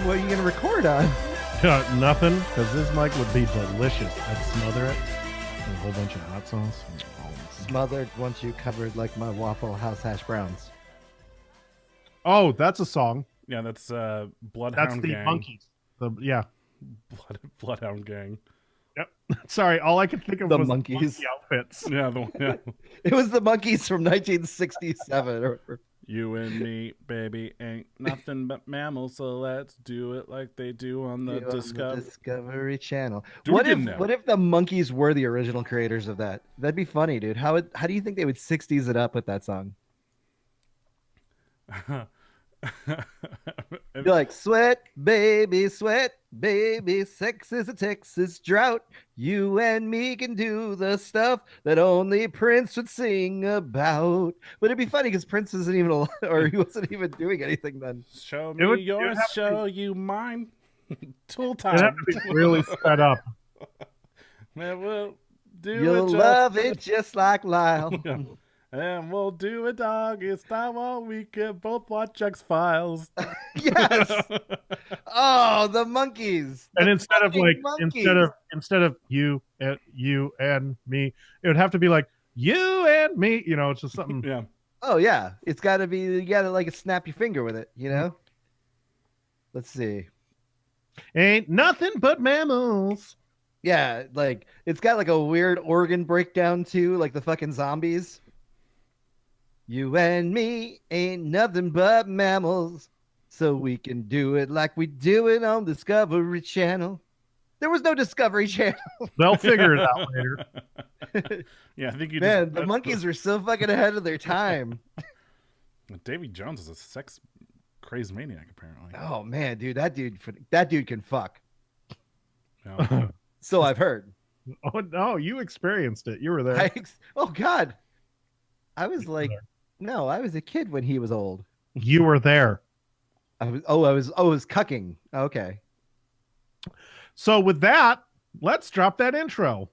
What are you going to record on? Nothing, because this mic would be delicious. I'd smother it with a whole bunch of hot sauce. Smothered once you covered like my Waffle House hash browns. Oh, that's a song. Yeah, that's Bloodhound That's the Gang. Monkeys. Yeah. Bloodhound Gang. Yep. Sorry, all I could think of The was Monkeys. monkey outfits. Yeah, It was the Monkeys from 1967. Or You and me, baby, ain't nothing but mammals, so let's do it like they do on the Discovery Channel. Do What it if again now. what if the Monkeys were the original creators of that? That'd be funny, dude. How do you think they would 60s it up with that song? Be like, sweat, baby, sex is a Texas drought. You and me can do the stuff that only Prince would sing about. But it'd be funny because Prince isn't even alive, or he wasn't even doing anything then. Show It me would yours, have to show you mine. Tool It'd have time. to be really sped up. Man, we'll do You'll it love it just like Lyle. Yeah. And we'll do a doggy style while we can both watch X-Files. Yes. Oh, the Monkeys. And The instead of fucking like Monkeys. instead of you and me, it would have to be like you and me. You know, it's just something. Yeah. Oh yeah, it's got to be. You got to like snap your finger with it. You know. Let's see. Ain't nothing but mammals. Yeah, like it's got like a weird organ breakdown too, like the fucking zombies. You and me ain't nothing but mammals, so we can do it like we do it on Discovery Channel. There was no Discovery Channel. They'll figure it out later. Yeah, I think you Man, just... the Monkeys were so fucking ahead of their time. Davy Jones is a sex crazed maniac, apparently. Oh man, dude, that dude can fuck. Yeah. So I've heard. Oh no, you experienced it. You were there. Oh God, I was like, no, I was a kid when he was old. You were there. I was cucking. Okay, So with that, let's drop that intro.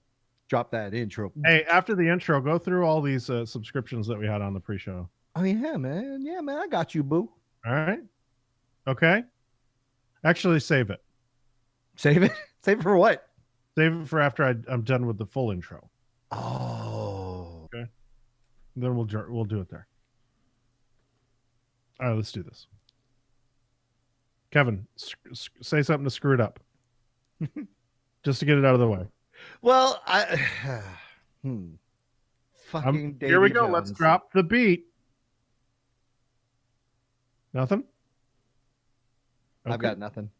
drop that intro. Hey, after the intro, go through all these subscriptions that we had on the pre-show. Oh yeah, man. Yeah, man. I got you, boo. All right. Okay. Actually, save it. Save it. Save it for what? Save it for after I'm done with the full intro. Oh. Then we'll do it there. All right, let's do this. Kevin, say something to screw it up. Just to get it out of the way. Well, fucking Here we Davy go. Let's Jones. drop the beat. Nothing? I've Okay. got nothing.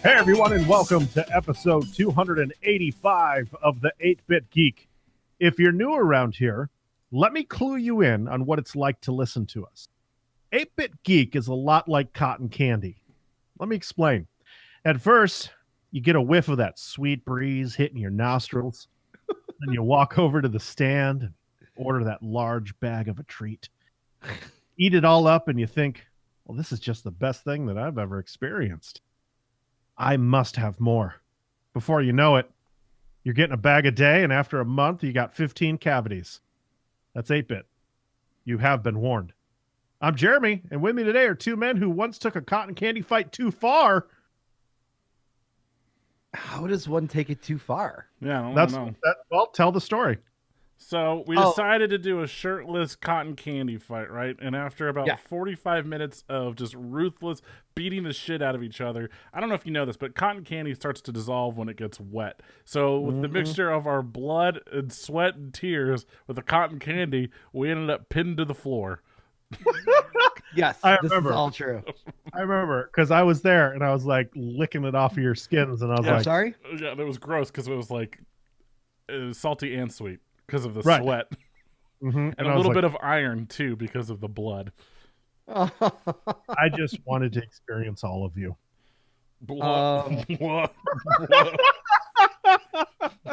Hey everyone, and welcome to episode 285 of the 8-Bit Geek. If you're new around here, let me clue you in on what it's like to listen to us. 8-Bit Geek is a lot like cotton candy. Let me explain. At first, you get a whiff of that sweet breeze hitting your nostrils. Then you walk over to the stand and order that large bag of a treat. Eat it all up and you think, well, this is just the best thing that I've ever experienced. I must have more. Before you know it, you're getting a bag a day, and after a month, you got 15 cavities. That's 8-Bit. You have been warned. I'm Jeremy, and with me today are two men who once took a cotton candy fight too far. How does one take it too far? Yeah, I don't That's know. well, tell the story. So we decided to do a shirtless cotton candy fight, right? And after about 45 minutes of just ruthless beating the shit out of each other, I don't know if you know this, but cotton candy starts to dissolve when it gets wet. So with the mixture of our blood and sweat and tears with the cotton candy, we ended up pinned to the floor. Yes, I this remember. is all true. I remember because I was there and I was like licking it off of your skins, and I was I'm like, sorry. Yeah, that was gross because it was like salty and sweet because of the Right. sweat. and And I a was little like, bit of iron, too, because of the blood. I just wanted to experience all of you. Blood.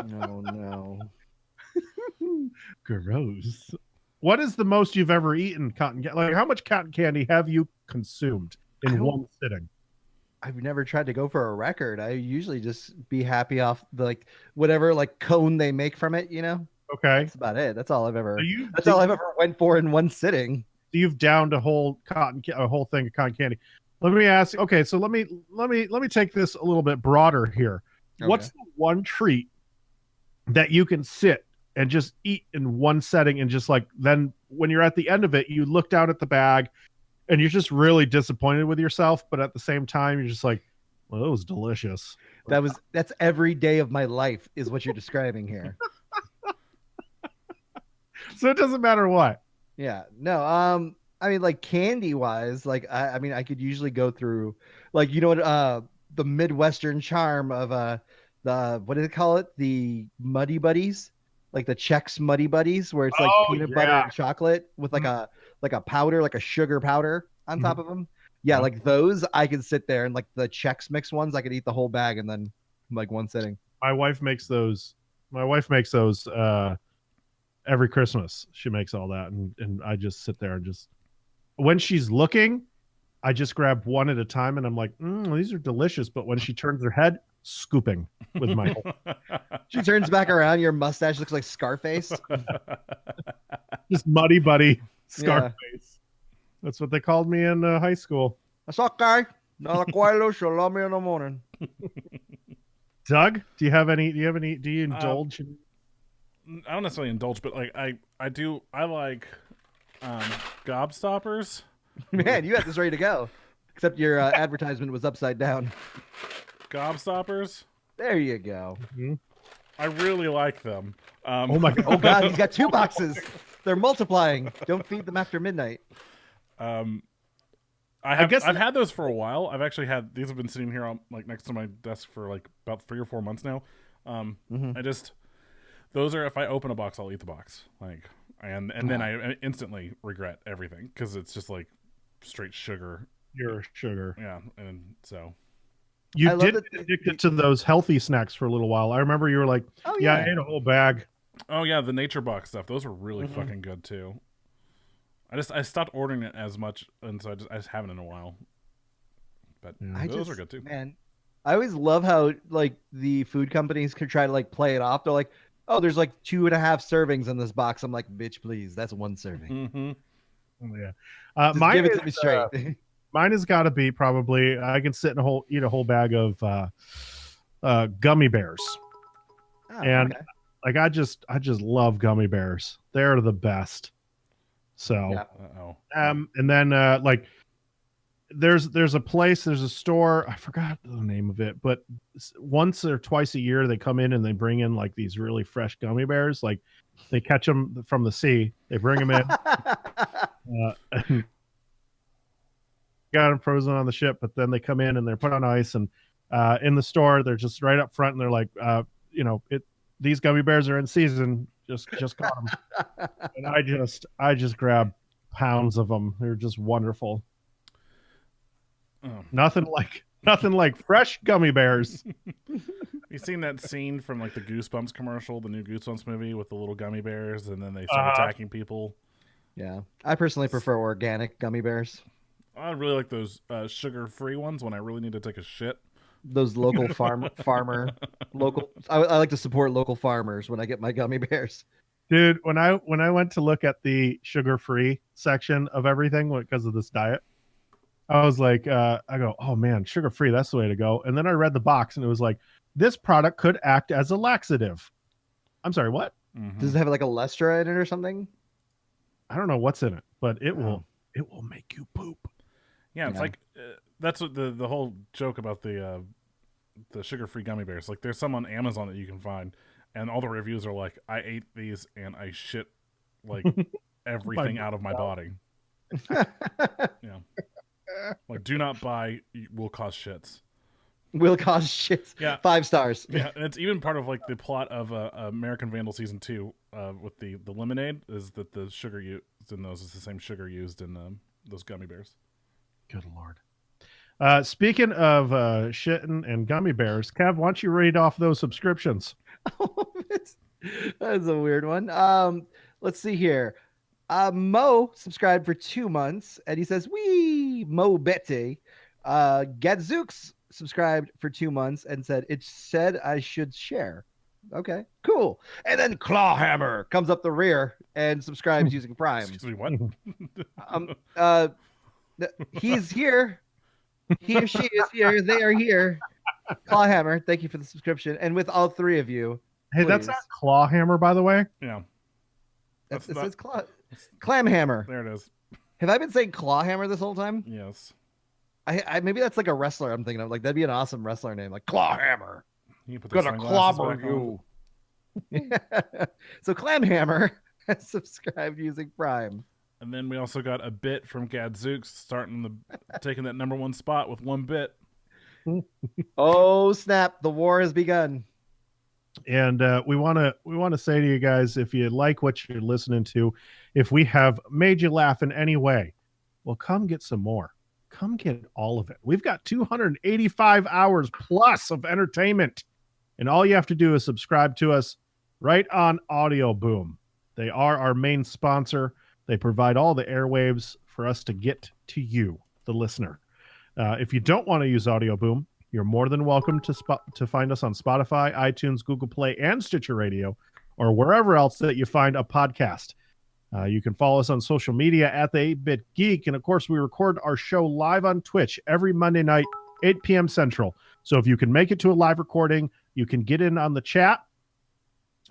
No, no. Gross. What is the most you've ever eaten cotton candy? Like, how much cotton candy have you consumed in one sitting? I've never tried to go for a record. I usually just be happy off the, like whatever like cone they make from it, you know? Okay. That's about it. That's all I've ever So that's all I've ever went for in one sitting. You've downed a whole thing of cotton candy. Let me ask. Okay, so let me take this a little bit broader here. Okay. What's the one treat that you can sit and just eat in one setting, and just like then when you're at the end of it, you look down at the bag and you're just really disappointed with yourself, but at the same time you're just like, well, that was delicious. That's every day of my life is what you're describing here. So it doesn't matter what. Yeah. No, I mean, like candy wise, like I mean I could usually go through like, you know what, the Midwestern charm of the, what do they call it? The Muddy Buddies, like the Chex Muddy Buddies, where it's like peanut butter and chocolate with like a powder, like a sugar powder on top of them. Yeah, like those I could sit there, and like the Chex Mix ones, I could eat the whole bag and then like one sitting. My wife makes those every Christmas. She makes all that, and I just sit there and just, when she's looking, I just grab one at a time, and I'm like, these are delicious. But when she turns her head, scooping with my she turns back around, your mustache looks like Scarface. Just Muddy Buddy Scarface. Yeah. That's what they called me in high school. That's okay. Not quite loose. You'll love me in the morning. Doug, do you indulge in? I don't necessarily indulge, but like I like gobstoppers. Man, you had this ready to go, except your advertisement was upside down. Gobstoppers. There you go. Mm-hmm. I really like them. Oh my god! Oh god, he's got 2 boxes. They're multiplying. Don't feed them after midnight. I've had those for a while. I've actually had these have been sitting here on like next to my desk for like about 3 or 4 months now. Those are, if I open a box, I'll eat the box. Like, and then I instantly regret everything because it's just like straight sugar. Pure sugar. Yeah, and so you did get addicted to those healthy snacks for a little while. I remember you were like, I ate a whole bag. Oh yeah, the Nature Box stuff. Those were really fucking good too. I stopped ordering it as much, and so I just haven't in a while. But those are good too. Man, I always love how like the food companies could try to like play it off. They're like, oh, there's like 2.5 servings in this box. I'm like, bitch, please, that's 1 serving. Yeah, mine give it to me straight. Mine has got to be probably, I can sit and eat a whole bag of gummy bears, and like I just love gummy bears. They're the best. So, and then like there's a store, I forgot the name of it, but once or twice a year they come in and they bring in like these really fresh gummy bears. Like they catch them from the sea, they bring them in, got them frozen on the ship, but then they come in and they're put on ice, and in the store they're just right up front, and they're like, these gummy bears are in season. Just caught them, and I just grabbed pounds of them. They're just wonderful. Nothing like fresh gummy bears. You seen that scene from like the Goosebumps commercial, the new Goosebumps movie with the little gummy bears, and then they start attacking people? Yeah, I personally prefer organic gummy bears. I really like those sugar-free ones when I really need to take a shit. Those local farmer local. I like to support local farmers when I get my gummy bears. Dude, when I went to look at the sugar-free section of everything because of this diet, I was like, I go, oh man, sugar-free, that's the way to go. And then I read the box and it was like, this product could act as a laxative. I'm sorry, what? Mm-hmm. Does it have like a Lestra in it or something? I don't know what's in it, but it will make you poop. Yeah, it's like that's what the whole joke about the sugar-free gummy bears. Like, there's some on Amazon that you can find, and all the reviews are like, I ate these and I shit like everything out of my body. Yeah, like, do not buy. Will cause shits. Will cause shits. Yeah, 5 stars. Yeah, and it's even part of like the plot of American Vandal season 2 with the lemonade is that the sugar used in those is the same sugar used in those gummy bears. Good Lord. Speaking of shitting and gummy bears, Kev, why don't you read off those subscriptions? That's a weird one. Let's see here. Mo subscribed for 2 months, and he says, "Wee Mo Betty." Gadzooks subscribed for 2 months and said, "It said I should share." Okay, cool. And then Clawhammer comes up the rear and subscribes using Prime. Excuse me, what? Um, uh, he's here. He or she is here. They are here. Clawhammer, thank you for the subscription. And with all three of you, Hey, that's not Clawhammer, by the way. Yeah. It says Clamhammer. There it is. Have I been saying Clawhammer this whole time? Yes. I maybe that's like a wrestler I'm thinking of. Like that'd be an awesome wrestler name, like Clawhammer. You put the Gonna sunglasses clobber back on. you. So Clamhammer has subscribed using Prime. And then we also got a bit from Gadzooks taking that #1 spot with 1 bit. Oh snap! The war has begun. And we want to say to you guys, if you like what you're listening to, if we have made you laugh in any way, well, come get some more. Come get all of it. We've got 285 hours plus of entertainment, and all you have to do is subscribe to us right on Audio Boom. They are our main sponsor. They provide all the airwaves for us to get to you, the listener. If you don't want to use Audio Boom, you're more than welcome to find us on Spotify, iTunes, Google Play, and Stitcher Radio, or wherever else that you find a podcast. You can follow us on social media at the 8-Bit Geek. And of course, we record our show live on Twitch every Monday night, 8 p.m. Central. So if you can make it to a live recording, you can get in on the chat.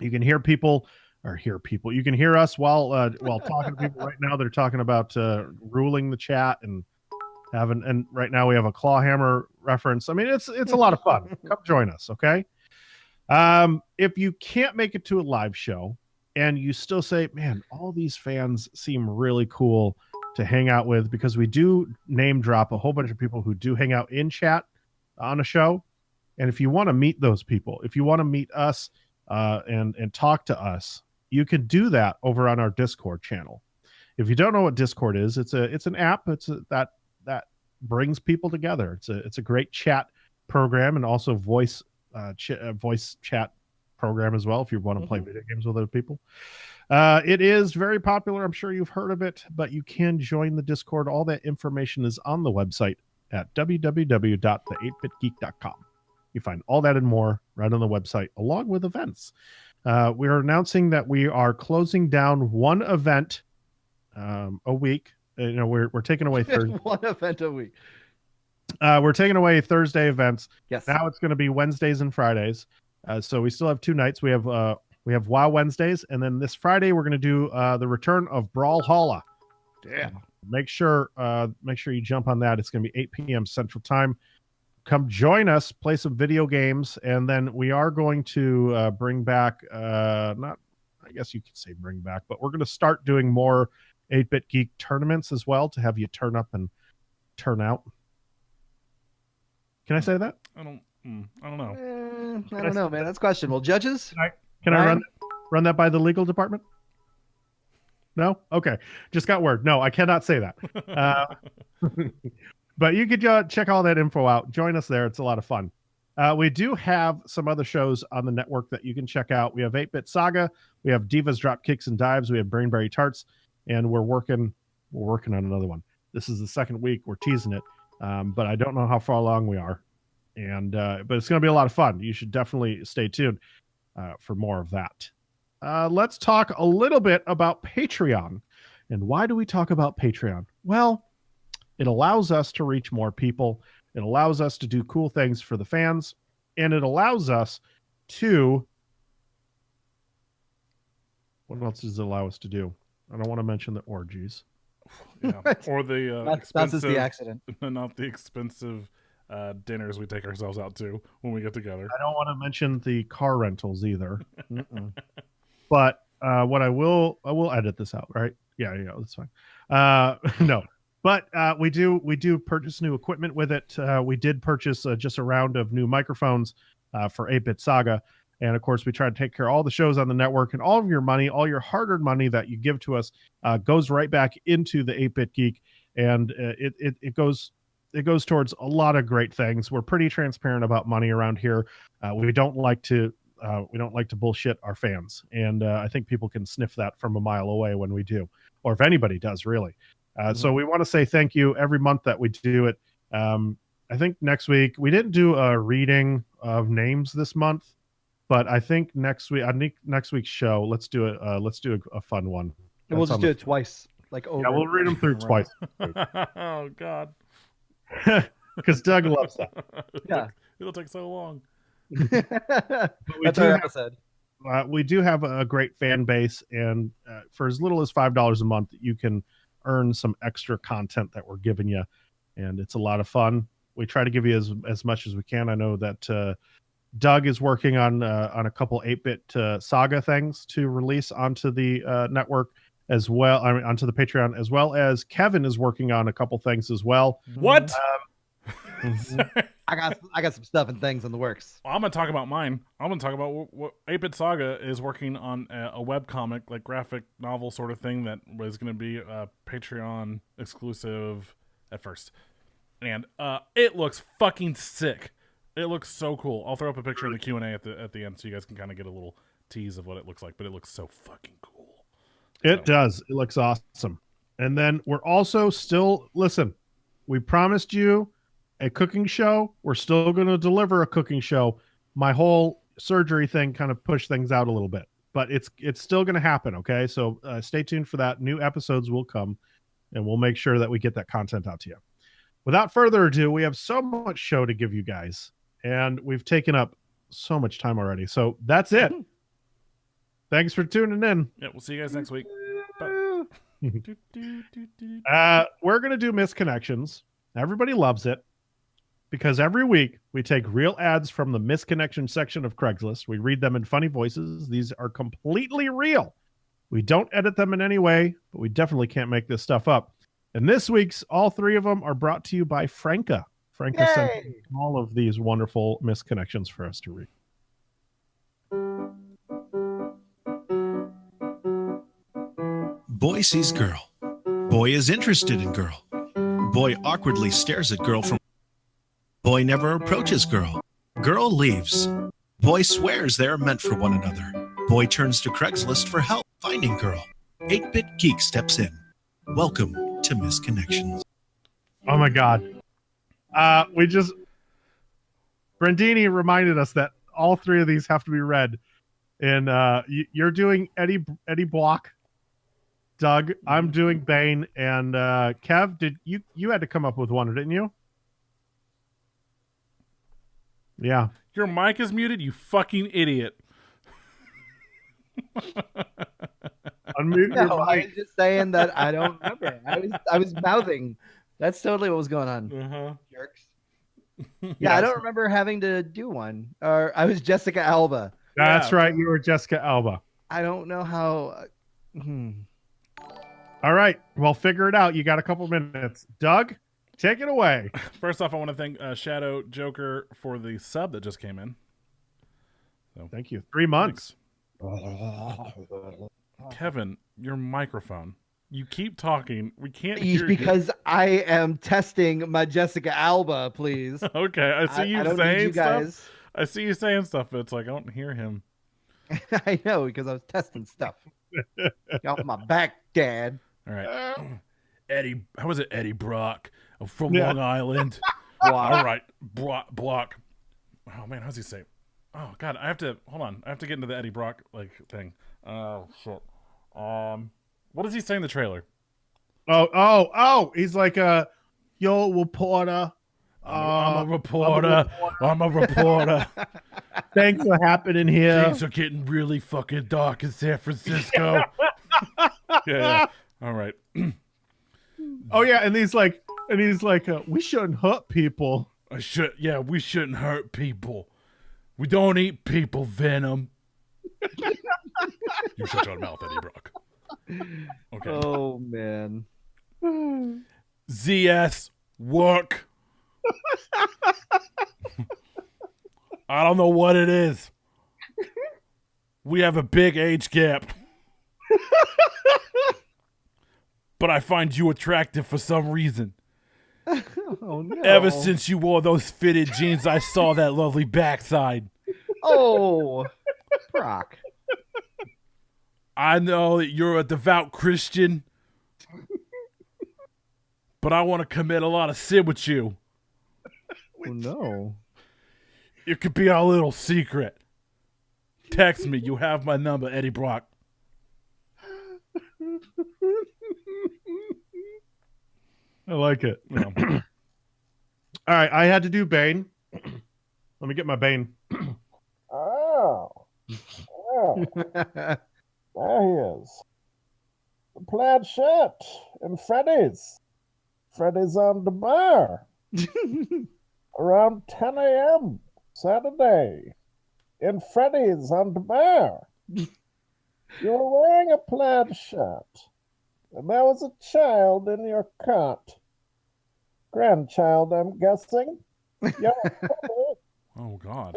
You can hear people. You can hear us while talking to people right now. They're talking about ruling the chat and right now we have a Clawhammer reference. I mean, it's a lot of fun. Come join us, okay? If you can't make it to a live show and you still say, man, all these fans seem really cool to hang out with, because we do name drop a whole bunch of people who do hang out in chat on a show. And if you want to meet those people, if you want to meet us and talk to us, you can do that over on our Discord channel. If you don't know what Discord is, it's an app. That brings people together. It's a great chat program, and also voice chat program as well if you want to play video games with other people. It is very popular. I'm sure you've heard of it, but you can join the Discord. All that information is on the website at www.the8bitgeek.com. You find all that and more right on the website, along with events. We are announcing that we are closing down one event a week. We're taking away Thursday. One event a week. We're taking away Thursday events. Yes. Now it's going to be Wednesdays and Fridays. So we still have 2 nights. We have WoW Wednesdays, and then this Friday we're going to do the return of Brawlhalla. Damn. Make sure you jump on that. It's going to be 8 p.m. Central Time. Come join us, play some video games, and then we are going to bring back I guess you could say bring back, but we're going to start doing more 8-Bit Geek tournaments as well, to have you turn up and turn out. Can I say that? I don't know. I don't know, man. That's questionable. Judges? Can I run that by the legal department? No? Okay. Just got word. No, I cannot say that. But you could check all that info out. Join us there. It's a lot of fun. We do have some other shows on the network that you can check out. We have 8-Bit Saga. We have Divas Drop Kicks and Dives. We have Brainberry Tarts. And we're working on another one. This is the second week. We're teasing it. But I don't know how far along we are. But it's going to be a lot of fun. You should definitely stay tuned for more of that. Let's talk a little bit about Patreon. And why do we talk about Patreon? Well, it allows us to reach more people. It allows us to do cool things for the fans. And it allows us to... What else does it allow us to do? I don't want to mention the orgies. Yeah. Or the That's just the accident. Not the expensive dinners we take ourselves out to when we get together. I don't want to mention the car rentals either. But what I will edit this out, right? Yeah, that's fine. No. But we do purchase new equipment with it. We did purchase just a round of new microphones for 8-Bit Saga. And of course, we try to take care of all the shows on the network, and all of your money, all your hard-earned money that you give to us goes right back into the 8-Bit Geek. And it goes towards a lot of great things. We're pretty transparent about money around here. We don't like to like to bullshit our fans, and I think people can sniff that from a mile away when we do, or if anybody does, really. So we want to say thank you every month that we do it. I think next week we didn't do a reading of names this month, but I think next week's show, let's do a fun one. And we'll just do it twice, like over. Yeah, we'll read them through twice. Oh God, because Doug loves that. Yeah, it'll take so long. That's our episode. We do have a great fan base, and for as little as $5 a month, you can earn some extra content that we're giving you, and it's a lot of fun. We try to give you as much as we can. I know that Doug is working on a couple 8-bit saga things to release onto the network as well. I mean, onto the Patreon, as well as Kevin is working on a couple things as well. What? I got some stuff and things in the works. Well, I'm gonna talk about mine. I'm gonna talk about what 8-bit Saga is working on a webcomic, like graphic novel sort of thing that was gonna be a Patreon exclusive at first, and it looks fucking sick. It looks so cool. I'll throw up a picture in the Q&A at the end so you guys can kind of get a little tease of what it looks like. But it looks so fucking cool. It does. It looks awesome. And then we're also still listen. We promised you a cooking show. We're still going to deliver a cooking show. My whole surgery thing kind of pushed things out a little bit, but it's still going to happen. Okay, so stay tuned for that. New episodes will come, and we'll make sure that we get that content out to you. Without further ado, we have so much show to give you guys, and we've taken up so much time already. So that's it. Thanks for tuning in. Yeah, we'll see you guys next week. We're going to do misconnections. Everybody loves it because every week we take real ads from the misconnection section of Craigslist. We read them in funny voices. These are completely real. We don't edit them in any way, but we definitely can't make this stuff up. And this week's, all three of them are brought to you by Franca. Franca sent all of these wonderful misconnections for us to read. Boy sees girl. Boy is interested in girl. Boy awkwardly stares at girl from. Boy never approaches girl. Girl leaves. Boy swears they are meant for one another. Boy turns to Craigslist for help finding girl. 8-bit Geek steps in. Welcome to Misconnections. Oh my God. Brandini reminded us that all three of these have to be read. And you're doing Eddie Block, Doug. I'm doing Bane, and Kev, did you had to come up with one, didn't you? Yeah. Your mic is muted, you fucking idiot. Unmute your No, I mic. was just saying that I don't remember. I was mouthing. That's totally what was going on. Jerks. Yeah, I don't remember having to do one. Or I was Jessica Alba. That's right. You were Jessica Alba. I don't know how. All right. Well, figure it out. You got a couple minutes. Doug, take it away. First off, I want to thank Shadow Joker for the sub that just came in. So, thank you. 3 months. Kevin, your microphone. You keep talking. We can't hear because I am testing my Jessica Alba, please. Okay, I see you I don't need saying you guys. stuff. I see you saying stuff, but it's like I don't hear him. I know, because I was testing stuff. Get off my back, Dad. All right. Eddie, how was it? Eddie Brock from Long Island. All right. Block. Oh, man, how's he say? Oh, God, I have to get into the Eddie Brock thing. Oh, shit. What does he say in the trailer? Oh, he's like yo, reporter. I'm a reporter. Thanks for happening here. Things are getting really fucking dark in San Francisco. Yeah. All right. Oh yeah, and he's like, we shouldn't hurt people. We shouldn't hurt people. We don't eat people, Venom. You shut your mouth, Eddie Brock. Okay. Oh man. ZS work. I don't know what it is. We have a big age gap. But I find you attractive for some reason. Oh no. Ever since you wore those fitted jeans, I saw that lovely backside. Oh. Brock. I know that you're a devout Christian, but I want to commit a lot of sin with you. Oh, no. It could be our little secret. Text me. You have my number, Eddie Brock. I like it. Yeah. All right, I had to do Bane. Let me get my Bane. Oh. Oh, there he is. The plaid shirt and Freddy's. Freddy's on the bar. Around 10 a.m. Saturday. In Freddy's on the bar. You were wearing a plaid shirt. And there was a child in your cot. Grandchild, I'm guessing. Your brother Oh, God.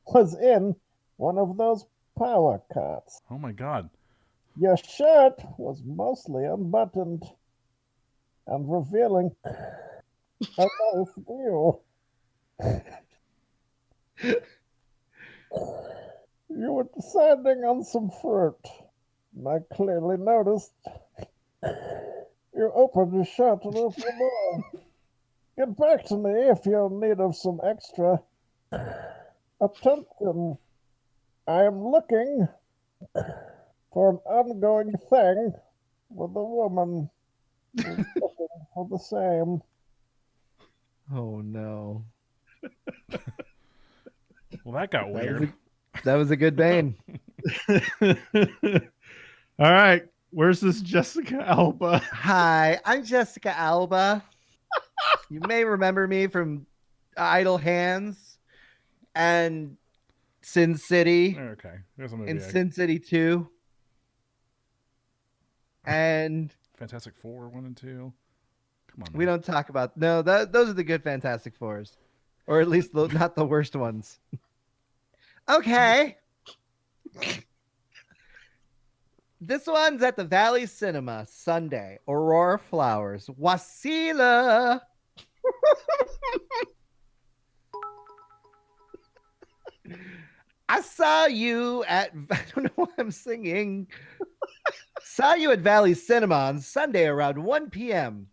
was in one of those power cots. Oh, my God. Your shirt was mostly unbuttoned and revealing a nice view. You were deciding on some fruit, and I clearly noticed. You opened your shirt a little more. Get back to me if you're in need of some extra attention. I am looking for an ongoing thing with a woman who's looking for the same. Oh, no. Well, that got weird. That was a good Bane. All right, where's this Jessica Alba? Hi, I'm Jessica Alba. You may remember me from Idle Hands and Sin City Okay. There's a movie. and Sin City 2. And Fantastic Four 1 and 2. Come on. we don't talk about... No, those are the good Fantastic Fours. Or at least not the worst ones. Okay. This one's at the Valley Cinema Sunday. Aurora Flowers. Wasila. I saw you at... I don't know why I'm singing. Saw you at Valley Cinema on Sunday around 1 p.m.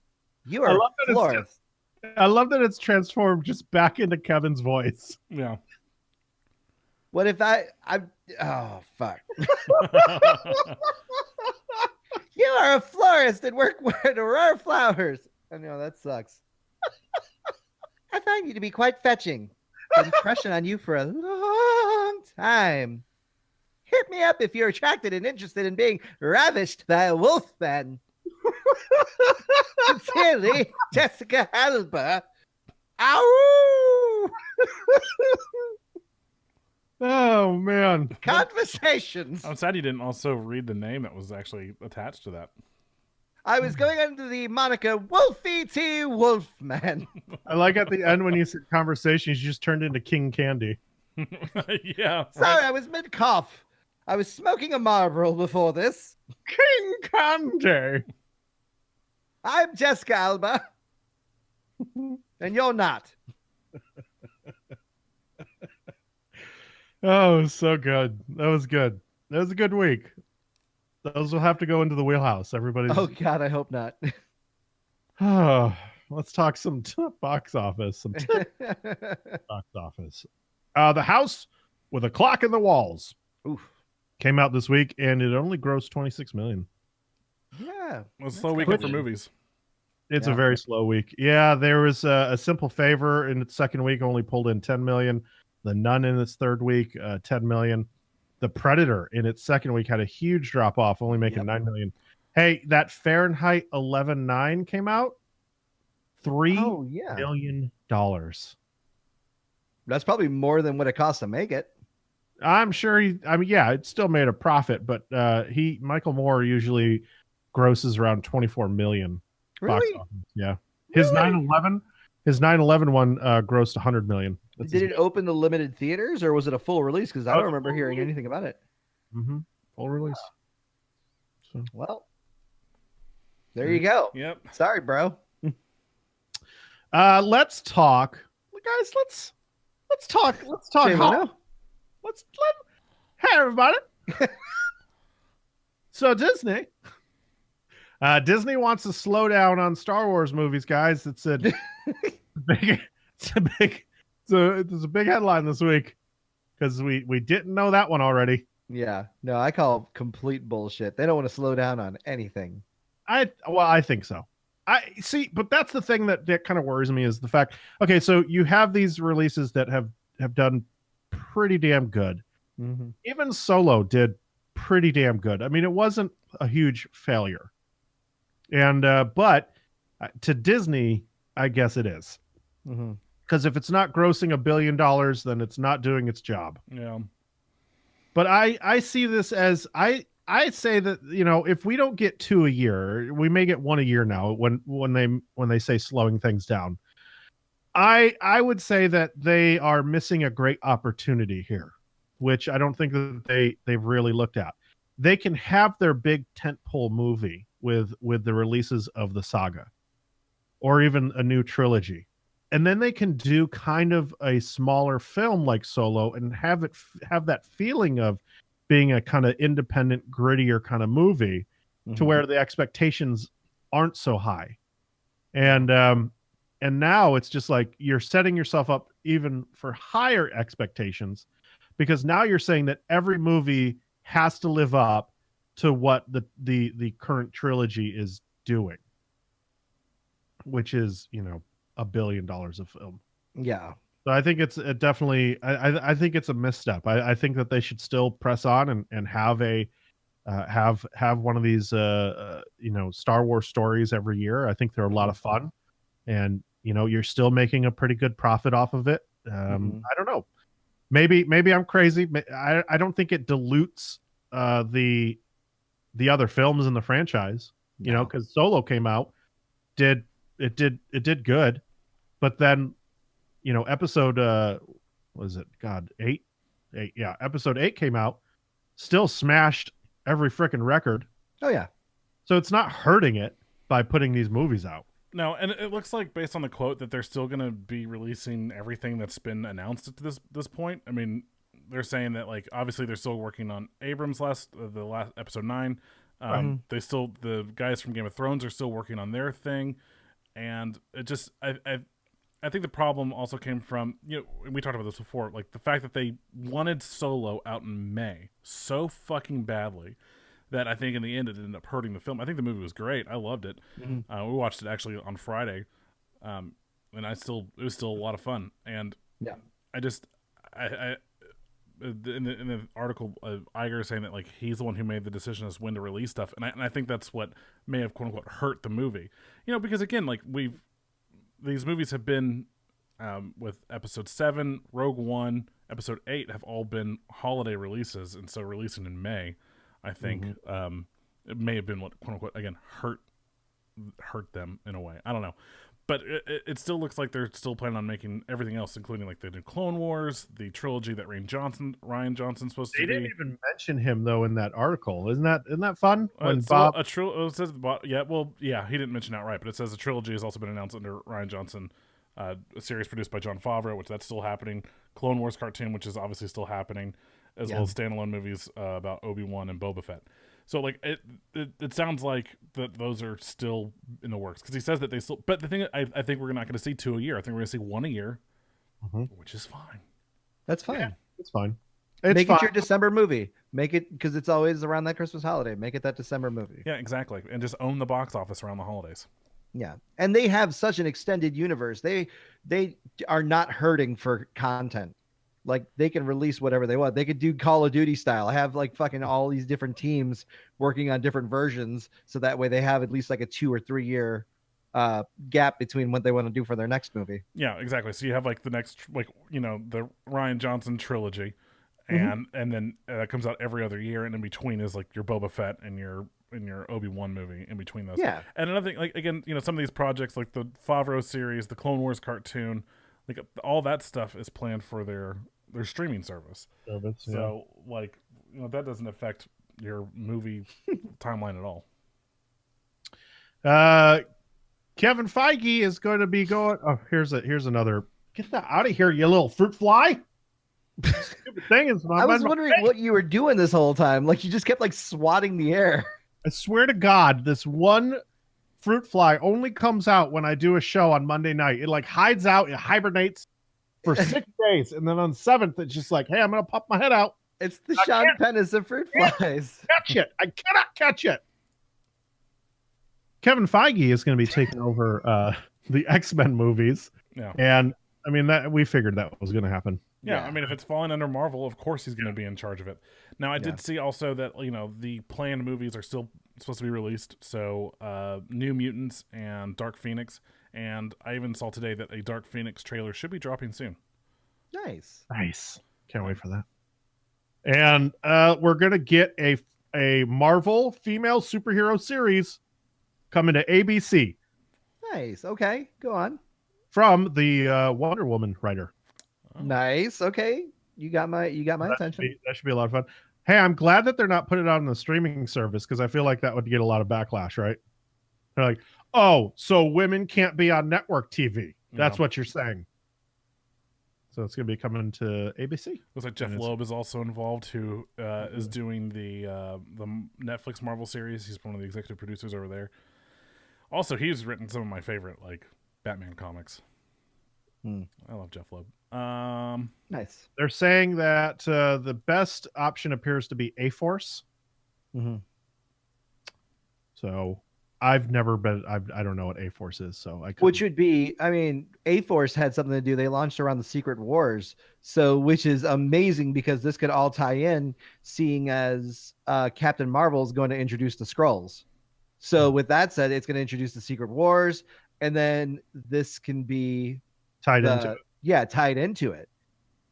You are florist. I love that it's transformed just back into Kevin's voice. Yeah. What if oh, fuck. You are a florist and work with Aurora Flowers. I know, that sucks. I find you to be quite fetching. Been crushing on you for a long time. Hit me up if you're attracted and interested in being ravished by a wolf man. Sincerely, Jessica Alba. Ow! Oh, man. Conversations. I'm sad you didn't also read the name that was actually attached to that. I was going under the moniker Wolfie T. Wolfman. I like at the end when you said conversations, you just turned into King Candy. Yeah. Sorry, I was mid-cough. I was smoking a Marlboro before this. King Candy. I'm Jessica Alba. And you're not. Oh, so good. That was good. That was a good week. Those will have to go into the wheelhouse. Everybody's. Oh, God, I hope not. Oh, let's talk some box office. Some box office. The House with a Clock in the Walls. Oof. Came out this week, and it only grossed $26 million. Yeah. It was a slow weekend for movies. It's Yeah. a very slow week. Yeah, there was a Simple Favor in its second week, only pulled in $10 million. The Nun in its third week, $10 million. The Predator in its second week had a huge drop off, only making $9 million. Hey, that Fahrenheit 11.9 came out. $3 million. That's probably more than what it cost to make it. I'm sure it still made a profit, but Michael Moore usually grosses around 24 million. Really? Box office. Yeah. His 9/11 one grossed 100 million. Did it open the limited theaters or was it a full release? Because I don't remember hearing anything about it. Mm-hmm. Full release. So. Well, there you go. Yep. Sorry, bro. Let's talk, guys. Let's talk. Jay Hol- Leno? Hey, everybody. So Disney wants to slow down on Star Wars movies, guys. It's a big, it's a big, it's a big headline this week because we didn't know that one already. Yeah, no, I call complete bullshit. They don't want to slow down on anything. I think so. I see, but that's the thing that kind of worries me is the fact. Okay, so you have these releases that have done pretty damn good. Mm-hmm. Even Solo did pretty damn good. I mean, it wasn't a huge failure, and but to Disney, I guess it is. Mm-hmm. Because if it's not grossing $1 billion, then it's not doing its job. Yeah. But I see this as I say that, you know, if we don't get 2 a year, we may get 1 a year now when they say slowing things down. I would say that they are missing a great opportunity here, which I don't think that they've really looked at. They can have their big tentpole movie with the releases of the saga or even a new trilogy. And then they can do kind of a smaller film like Solo and have that feeling of being a kind of independent, grittier kind of movie to where the expectations aren't so high. And now it's just like you're setting yourself up even for higher expectations because now you're saying that every movie has to live up to what the current trilogy is doing, which is, you know, $1 billion of film. Yeah. So I think it's definitely. I think it's a misstep. I think that they should still press on and have a have one of these you know, Star Wars stories every year. I think they're a lot of fun, and you know, you're still making a pretty good profit off of it. I don't know. Maybe I'm crazy. I don't think it dilutes the other films in the franchise. You know, because Solo came out, did good. But then, you know, episode was it eight? Yeah, episode 8 came out, still smashed every freaking record. Oh yeah. So it's not hurting it by putting these movies out. No, and it looks like based on the quote that they're still going to be releasing everything that's been announced to this point. I mean, they're saying that like obviously they're still working on Abrams the last episode 9. The guys from Game of Thrones are still working on their thing, and it just I think the problem also came from, you know, we talked about this before, like the fact that they wanted Solo out in May so fucking badly that I think in the end it ended up hurting the film. I think the movie was great. I loved it. We watched it actually on Friday, and it was still a lot of fun. And yeah, in the article, Iger is saying that like he's the one who made the decision as when to release stuff, and I think that's what may have quote unquote hurt the movie. You know, because again, like these movies have been with Episode 7, Rogue One, Episode 8 have all been holiday releases, and so releasing in May, I think it may have been what quote unquote again hurt them in a way. I don't know. But it still looks like they're still planning on making everything else, including like the new Clone Wars, the trilogy that Rian Johnson's supposed to be. They didn't even mention him though in that article. Isn't that fun? When it says he didn't mention outright, but it says a trilogy has also been announced under Rian Johnson, a series produced by Jon Favreau, which that's still happening. Clone Wars cartoon, which is obviously still happening, as well as standalone movies about Obi-Wan and Boba Fett. So like it sounds like that those are still in the works because he says that they still. But the thing I think we're not going to see 2 a year. I think we're going to see 1 a year, which is fine. That's fine. Yeah, it's fine. Make it your December movie. Make it because it's always around that Christmas holiday. Make it that December movie. Yeah, exactly, and just own the box office around the holidays. Yeah, and they have such an extended universe. They are not hurting for content. Like they can release whatever they want. They could do Call of Duty style. Have like fucking all these different teams working on different versions, so that way they have at least like a 2 or 3 year gap between what they want to do for their next movie. Yeah, exactly. So you have like the next, like, you know, the Rian Johnson trilogy, and then that comes out every other year, and in between is like your Boba Fett and your Obi-Wan movie in between those. Yeah. And another thing, like again, you know, some of these projects like the Favreau series, the Clone Wars cartoon, like all that stuff is planned for their streaming service. So like, you know, that doesn't affect your movie timeline at all. Kevin Feige is going to be going. Oh, here's another. Get that out of here, you little fruit fly! Stupid thing is, I was wondering what you were doing this whole time. Like you just kept like swatting the air. I swear to God, this one fruit fly only comes out when I do a show on Monday night. It like hides out, it hibernates for 6 days, and then on 7th, it's just like, hey, I'm gonna pop my head out. It's the Sean Pennis of fruit flies. Catch it! I cannot catch it. Kevin Feige is going to be taking over the X-Men movies, and I mean that we figured that was going to happen. Yeah, I mean, if it's falling under Marvel, of course he's going to be in charge of it. Now, I did see also that the planned movies are still supposed to be released. So, New Mutants and Dark Phoenix, and I even saw today that a Dark Phoenix trailer should be dropping soon. Nice. Can't wait for that. And we're going to get a Marvel female superhero series coming to ABC. Nice. Okay, go on. From the Wonder Woman writer. Nice. Okay, you got my attention. That should be a lot of fun. Hey, I'm glad that they're not putting it on the streaming service because I feel like that would get a lot of backlash, right? They're like, oh, so women can't be on network TV. That's what you're saying. So it's going to be coming to ABC. Looks like Jeff Loeb is also involved, who is doing the Netflix Marvel series. He's one of the executive producers over there. Also, he's written some of my favorite like Batman comics. I love Jeff Loeb. Nice. They're saying that the best option appears to be A-Force. So I've never been. I don't know what A-Force is. So which would be. I mean, A-Force had something to do. They launched around the Secret Wars, so which is amazing because this could all tie in. Seeing as Captain Marvel is going to introduce the Skrulls. So with that said, it's going to introduce the Secret Wars, and then this can be tied into it. Yeah, tied into it.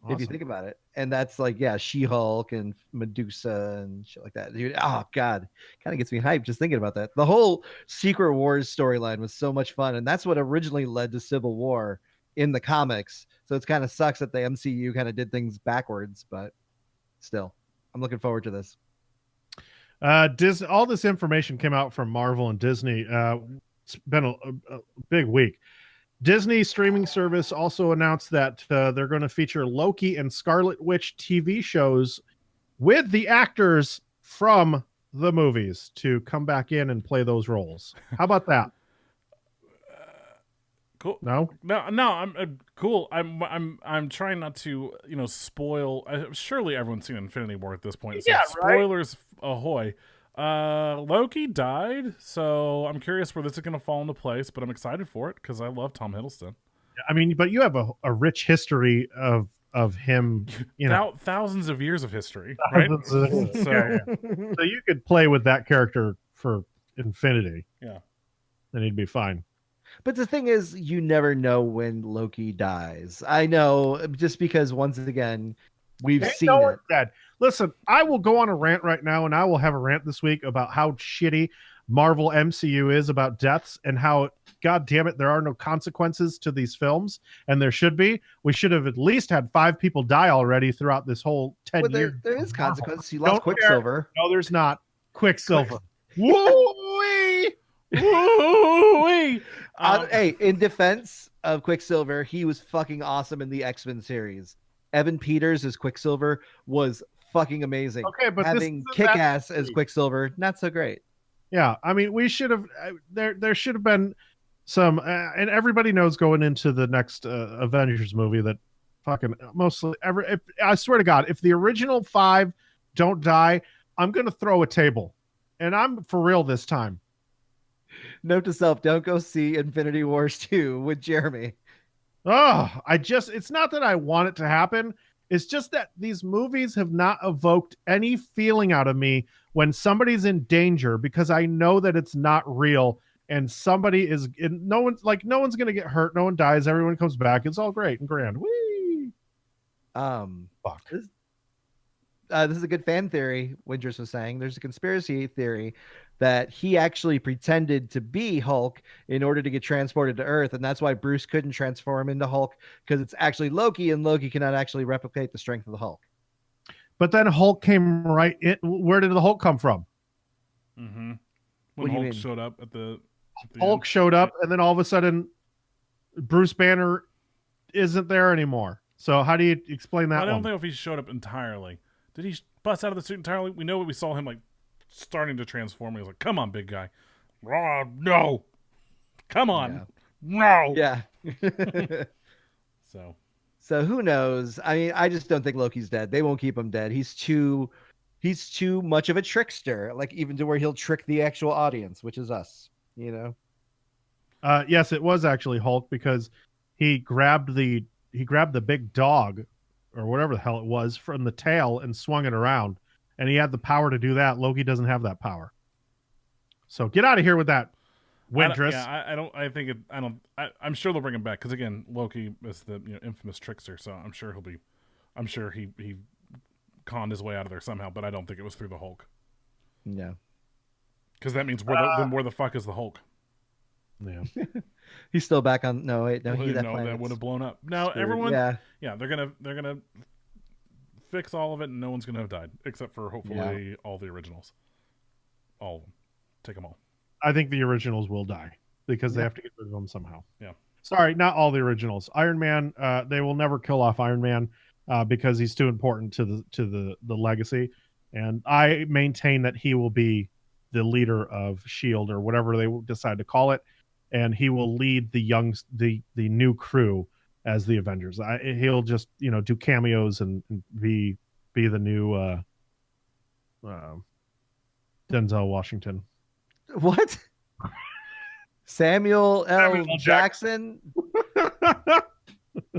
Awesome. If you think about it. And that's like, She-Hulk and Medusa and shit like that. Dude, oh God, kind of gets me hyped just thinking about that. The whole Secret Wars storyline was so much fun. And that's what originally led to Civil War in the comics. So it's kind of sucks that the MCU kind of did things backwards, but still, I'm looking forward to this. All this information came out from Marvel and Disney. It's been a big week. Disney streaming service also announced that they're going to feature Loki and Scarlet Witch TV shows with the actors from the movies to come back in and play those roles. How about that? Cool. No. I'm cool. I'm trying not to spoil. Surely everyone's seen Infinity War at this point. So spoilers ahoy. Loki died, so I'm curious where this is going to fall into place, but I'm excited for it because I love Tom Hiddleston. I mean, but you have a rich history of him, thousands of years of history, right? So you could play with that character for infinity. Yeah. Then he'd be fine. But the thing is, you never know when Loki dies. I know, just because once again, we've seen it. Dead. Listen, I will go on a rant right now, and I will have a rant this week about how shitty Marvel MCU is about deaths and how, God damn it, there are no consequences to these films, and there should be. We should have at least had 5 people die already throughout this whole 10 years. There is consequence. You lost Quicksilver. No, there's not. Quicksilver. Woo-wee! Woo-wee! Hey, in defense of Quicksilver, he was fucking awesome in the X-Men series. Evan Peters as Quicksilver was fucking amazing. Okay, but having Kick-Ass as Quicksilver, not so great. Yeah, I mean, we should have. There should have been some, and everybody knows going into the next Avengers movie that fucking mostly I swear to God, if the original 5 don't die, I'm gonna throw a table, and I'm for real this time. Note to self: don't go see Infinity Wars 2 with Jeremy. Oh, it's not that I want it to happen. It's just that these movies have not evoked any feeling out of me when somebody's in danger because I know that it's not real and somebody is no one's going to get hurt. No one dies. Everyone comes back. It's all great and grand. Whee! Fuck. This is a good fan theory. Windrus was saying there's a conspiracy theory that he actually pretended to be Hulk in order to get transported to Earth, and that's why Bruce couldn't transform into Hulk because it's actually Loki, and Loki cannot actually replicate the strength of the Hulk. But then Hulk came right in. Where did the Hulk come from? Mm-hmm. When Hulk showed up at the showed up, and then all of a sudden, Bruce Banner isn't there anymore. So how do you explain that I don't one? know if he showed up entirely. Did he bust out of the suit entirely? We know we saw him like starting to transform. He was like, "Come on, big guy." No. Come on. No. Yeah. So So who knows? I mean, I just don't think Loki's dead. They won't keep him dead. He's too much of a trickster, like even to where he'll trick the actual audience, which is us, you know. Yes, it was actually Hulk because he grabbed the big dog or whatever the hell it was from the tail and swung it around, and he had the power to do that. Loki doesn't have that power. So get out of here with that, Wintress. I'm sure they'll bring him back because again, Loki is the infamous trickster. So I'm sure he conned his way out of there somehow. But I don't think it was through the Hulk. No. Because that means where the fuck is the Hulk? Yeah. He's still back on. No, wait, no, that would have blown up. No, screwed. everyone. Yeah. They're gonna fix all of it, and no one's gonna have died except for hopefully all the originals. All of them. Take them all. I think the originals will die because they have to get rid of them somehow. Yeah. Sorry, not all the originals. Iron Man. They will never kill off Iron Man because he's too important to the legacy, and I maintain that he will be the leader of Shield or whatever they decide to call it. And he will lead the new crew as the Avengers. He'll just do cameos and be the new Denzel Washington. What? Samuel L. Jackson?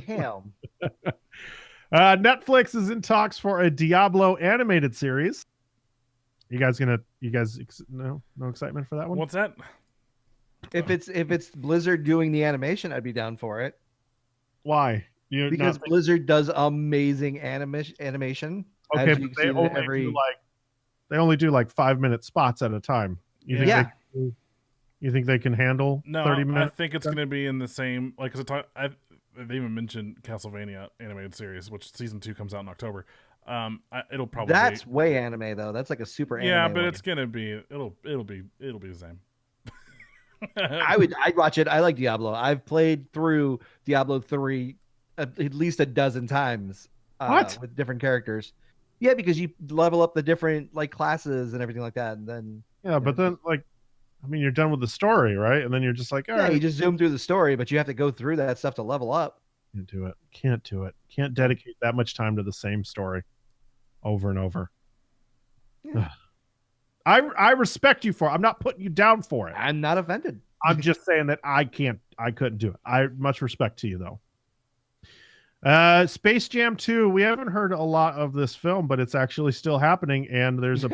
Damn. Netflix is in talks for a Diablo animated series. You guys no excitement for that one? What's that? If it's Blizzard doing the animation, I'd be down for it. Why? Because Blizzard does amazing animation. Okay, but they only do like 5-minute spots at a time. You think they can handle 30 minutes? I think it's going to be in the same they even mentioned Castlevania animated series, which season 2 comes out in October. It'll probably that's way anime though. That's like a super anime. Yeah, but one. it's gonna be it'll be the same. I'd watch it. I like Diablo. I've played through Diablo 3 at least a dozen times with different characters. Yeah, because you level up the different like classes and everything like that, and then but then you're done with the story, right? And then you're just like, all right. You just zoom through the story, but you have to go through that stuff to level up. Can't do it. Can't dedicate that much time to the same story over and over. Yeah. I respect you for it. I'm not putting you down for it. I'm not offended. I'm just saying that I couldn't do it. I much respect to you though. Space Jam 2, we haven't heard a lot of this film, but it's actually still happening, and there's a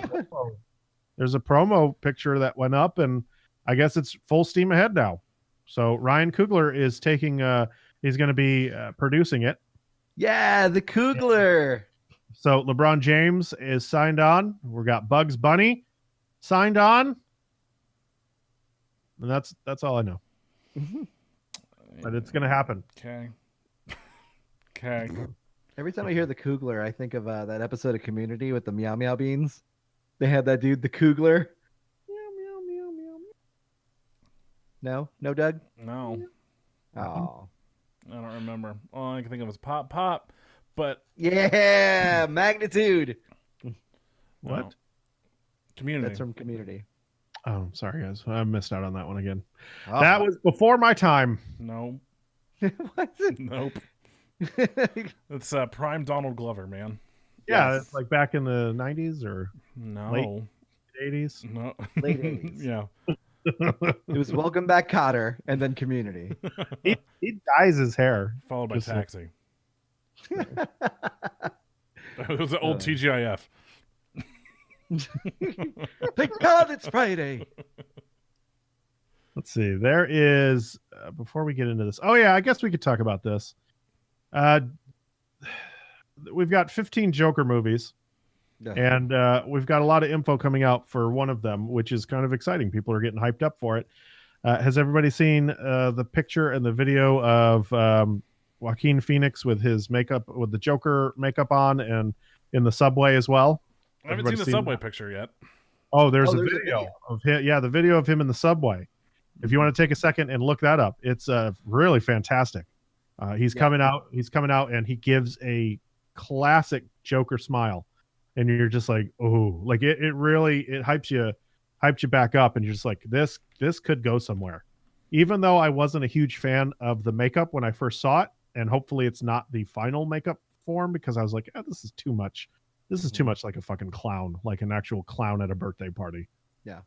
promo picture that went up, and I guess it's full steam ahead now. So Ryan Coogler is taking he's going to be producing it. Yeah, the Coogler. So LeBron James is signed on. We got Bugs Bunny signed on. And that's all I know. But it's going to happen. Okay. Every time I hear the Coogler, I think of that episode of Community with the Meow Meow Beans. They had that dude, the Coogler. Meow, meow, meow, meow. No, Doug? No. Oh. I don't remember. All I can think of is Pop Pop, but yeah, Magnitude. What? No. Community. That's from Community. Oh, sorry guys, I missed out on that one again. Oh. That was before my time. No. What's it? Nope. It's prime Donald Glover, man. Yeah, Yes. it's like back in the 90s or late 80s. No. Late 80s. Yeah. It was Welcome Back, Kotter, and then Community. He dyes his hair. Followed by Taxi. It was an old TGIF. Thank God it's Friday. Let's see. There is, before we get into this. Oh, yeah, I guess we could talk about this. We've got 15 Joker movies. And we've got a lot of info coming out for one of them, which is kind of exciting. People are getting hyped up for it. Has everybody seen the picture and the video of Joaquin Phoenix with his makeup, with the Joker makeup on, and in the subway as well? I haven't seen the subway picture yet. Oh, there's a video of him. Yeah, the video of him in the subway. If you want to take a second and look that up, it's really fantastic. He's coming out. He's coming out, and he gives a classic Joker smile, and you're just like, oh, like it really hypes you back up, and you're just like, this could go somewhere. Even though I wasn't a huge fan of the makeup when I first saw it, and hopefully it's not the final makeup form, because I was like, this is too much. This is too much like a fucking clown, like an actual clown at a birthday party. Yeah.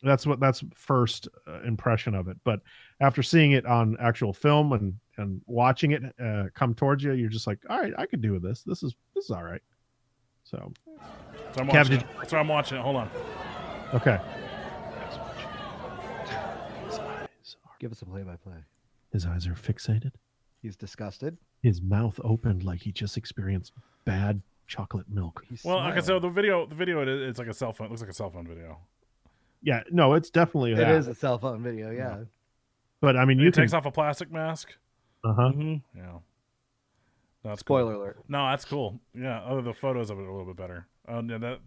That's first impression of it. But after seeing it on actual film and watching it come towards you, you're just like, all right, I could do with this. This is all right. So I'm Kev, watching it. That's why I'm watching it. Hold on. Okay. Give us a play-by-play. His eyes are fixated. He's disgusted. His mouth opened like he just experienced bad chocolate milk. He's Well, okay, so smiling. the video it's like a cell phone. It looks like a cell phone video. Yeah, no, it's definitely It that. is a cell phone video, yeah. But I mean, you He can. takes off a plastic mask. Uh-huh. Yeah. No, that's Spoiler cool. alert. No, that's cool. Yeah, other the photos of it are a little bit better. Yeah, that.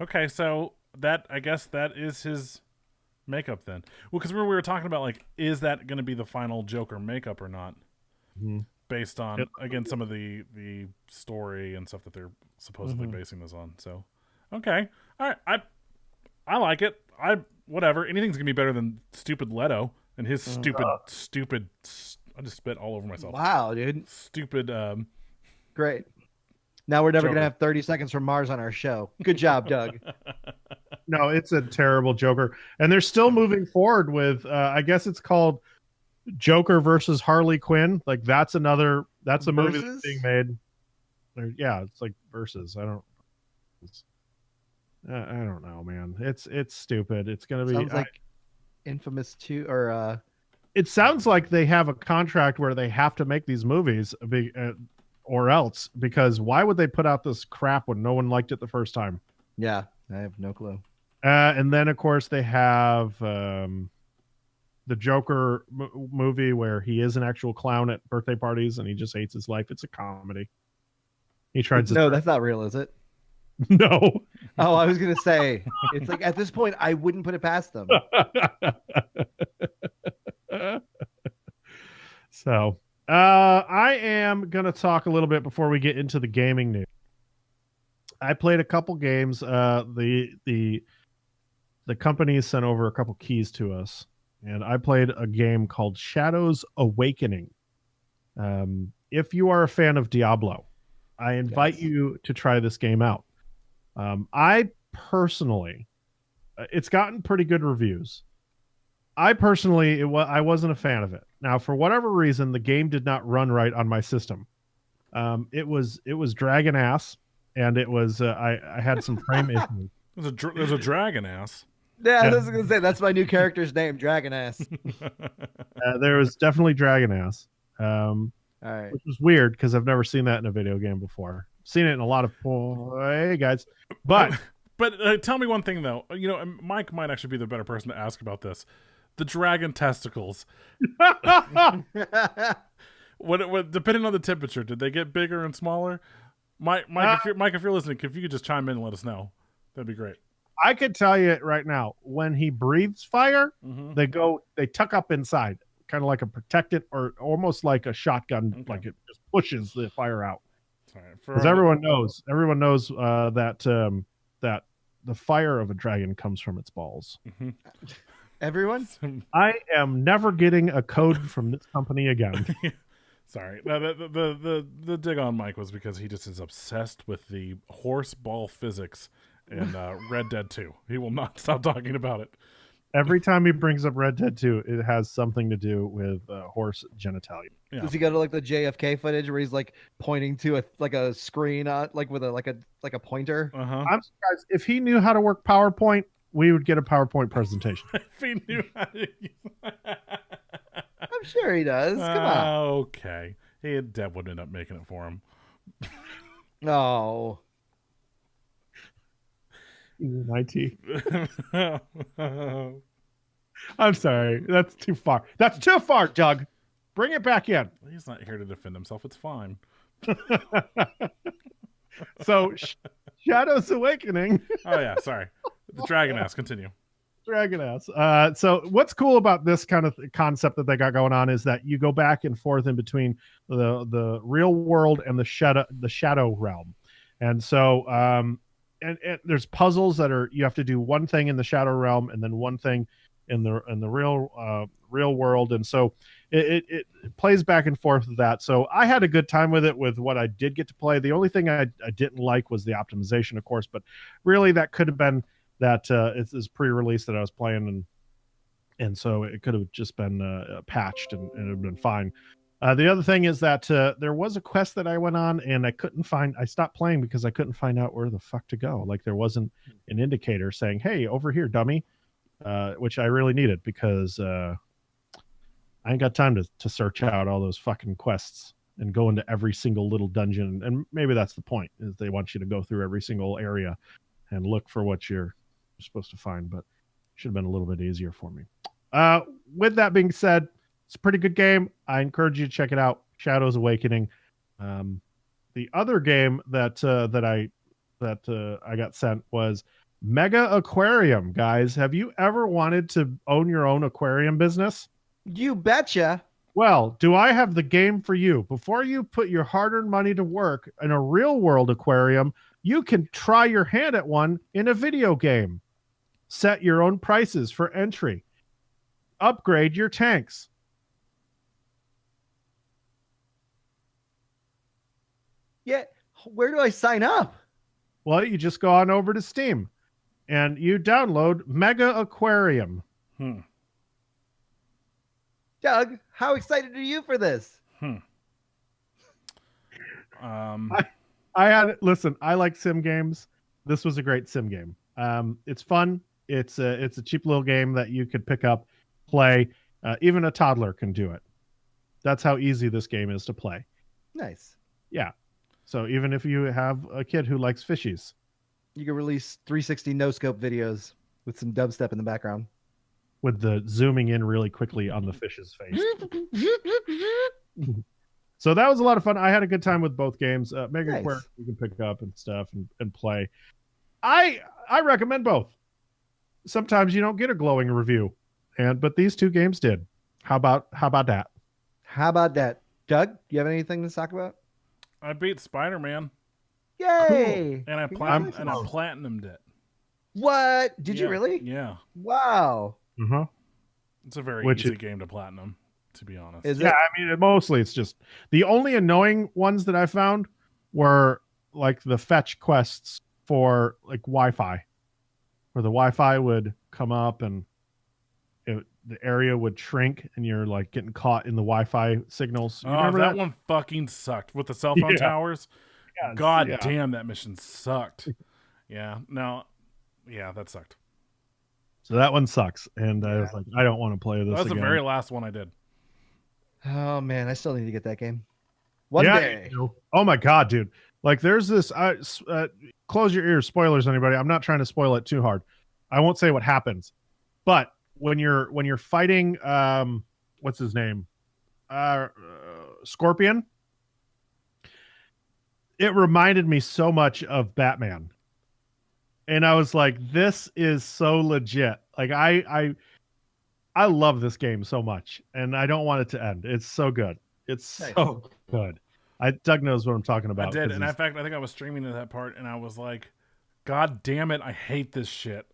Okay, so that I guess that is his makeup then. Well, because we were talking about like, is that going to be the final Joker makeup or not? Mhm. Based on again some of the story and stuff that they're supposedly basing this on. So, okay, all right, I like it. Whatever. Anything's gonna be better than stupid Leto and his stupid. I just spit all over myself. Wow, dude. Stupid. Great. Now we're never Joker. going to have 30 Seconds from Mars on our show. Good job, Doug. No, it's a terrible Joker, and they're still moving forward with. I guess it's called Joker versus Harley Quinn. Like that's a movie that's Versus? being made. Yeah, it's like versus. I don't know, man. It's stupid. It's gonna be. Sounds like Infamous 2 or It sounds like they have a contract where they have to make these movies, or else. Because why would they put out this crap when no one liked it the first time? yeah, I have no clue. And then of course they have the Joker movie where he is an actual clown at birthday parties and he just hates his life. It's a comedy. He tried to No, that's not real, is it? no. Oh, I was going to say, it's like at this point, I wouldn't put it past them. So I am going to talk a little bit before we get into the gaming news. I played a couple games. The company sent over a couple keys to us, and I played a game called Shadows Awakening. If you are a fan of Diablo, I invite you to try this game out. I personally, it's gotten pretty good reviews. I personally, I wasn't a fan of it. Now, for whatever reason, the game did not run right on my system. It was dragging ass, and it was I had some frame issues. There's a dragon ass. Yeah, I was going to say, that's my new character's name, Dragon Ass. There was definitely dragon ass, All right. which was weird because I've never seen that in a video game before. Seen it in a lot of hey guys, but But tell me one thing though. You know, Mike might actually be the better person to ask about this. The dragon testicles. What depending on the temperature, did they get bigger and smaller? Mike, if you're listening, if you could just chime in and let us know, that'd be great. I could tell you right now, when he breathes fire, they tuck up inside, kind of like a protected or almost like a shotgun, like it just pushes the fire out. Because everyone knows that that the fire of a dragon comes from its balls. Everyone? I am never getting a code from this company again. Sorry. No, the dig on Mike was because he just is obsessed with the horse ball physics in Red Dead 2. He will not stop talking about it. Every time he brings up Red Dead 2, it has something to do with horse genitalia. Yeah. Does he go to like the JFK footage where he's like pointing to a screen on like with a pointer? I'm surprised if he knew how to work PowerPoint, we would get a PowerPoint presentation. If he knew how to use I'm sure he does. Come on. Okay. Deb would end up making it for him. No. He's in IT. I'm sorry. That's too far. That's too far, Doug. Bring it back in. He's not here to defend himself. It's fine. So, Shadows Awakening. Oh, yeah. Sorry. The dragon ass. Continue. Dragon ass. So what's cool about this kind of concept that they got going on is that you go back and forth in between the real world and the shadow realm, and so and there's puzzles that are you have to do one thing in the shadow realm and then one thing in the real world, and so it plays back and forth with that. So I had a good time with it with what I did get to play. The only thing I didn't like was the optimization, of course, but really that could have been that it's pre-release that I was playing, and so it could have just been patched and it would have been fine. The other thing is that there was a quest that I went on and I stopped playing because I couldn't find out where the fuck to go. Like there wasn't an indicator saying, hey, over here, dummy, which I really needed because I ain't got time to search out all those fucking quests and go into every single little dungeon. And maybe that's the point, is they want you to go through every single area and look for what you're supposed to find, but it should have been a little bit easier for me. With that being said, it's a pretty good game. I encourage you to check it out. Shadows Awakening. The other game that I got sent was Mega Aquarium. Guys, have you ever wanted to own your own aquarium business? You betcha. Well, do I have the game for you? Before you put your hard-earned money to work in a real-world aquarium, you can try your hand at one in a video game. Set your own prices for entry. Upgrade your tanks. Yeah, where do I sign up? Well, you just go on over to Steam and you download Mega Aquarium. Doug, how excited are you for this? I had listen, I like sim games. This was a great sim game. It's fun. It's a cheap little game that you could pick up, play. Even a toddler can do it. That's how easy this game is to play. Nice. Yeah. So even if you have a kid who likes fishies, you can release 360 no scope videos with some dubstep in the background. With the zooming in really quickly on the fish's face. So that was a lot of fun. I had a good time with both games. Mega Aquarium you can pick up and stuff and play. I recommend both. Sometimes you don't get a glowing review, but these two games did. How about that? How about that? Doug, do you have anything to talk about? I beat Spider-Man. Yay! Cool. And I platinumed it. What? Did you really? Yeah. Wow. Uh-huh. It's a very easy game to platinum, to be honest. Is yeah, it? I mean, mostly it's just the only annoying ones that I found were like the fetch quests for like Wi-Fi, where the Wi-Fi would come up and the area would shrink and you're like getting caught in the Wi-Fi signals. You remember that one fucking sucked with the cell phone towers. Yes, God damn, that mission sucked. Yeah, that sucked. So that one sucks, and I was like, I don't want to play this. That was again. the very last one I did. Oh man, I still need to get that game. One day. Oh my god, dude! Like, there's this. Close your ears. Spoilers, anybody? I'm not trying to spoil it too hard. I won't say what happens, but when you're fighting, what's his name? Scorpion. It reminded me so much of Batman. And I was like, this is so legit. Like I love this game so much, and I don't want it to end. It's so good. It's so good. Doug knows what I'm talking about. I did, and in fact, I think I was streaming to that part, and I was like, God damn it, I hate this shit.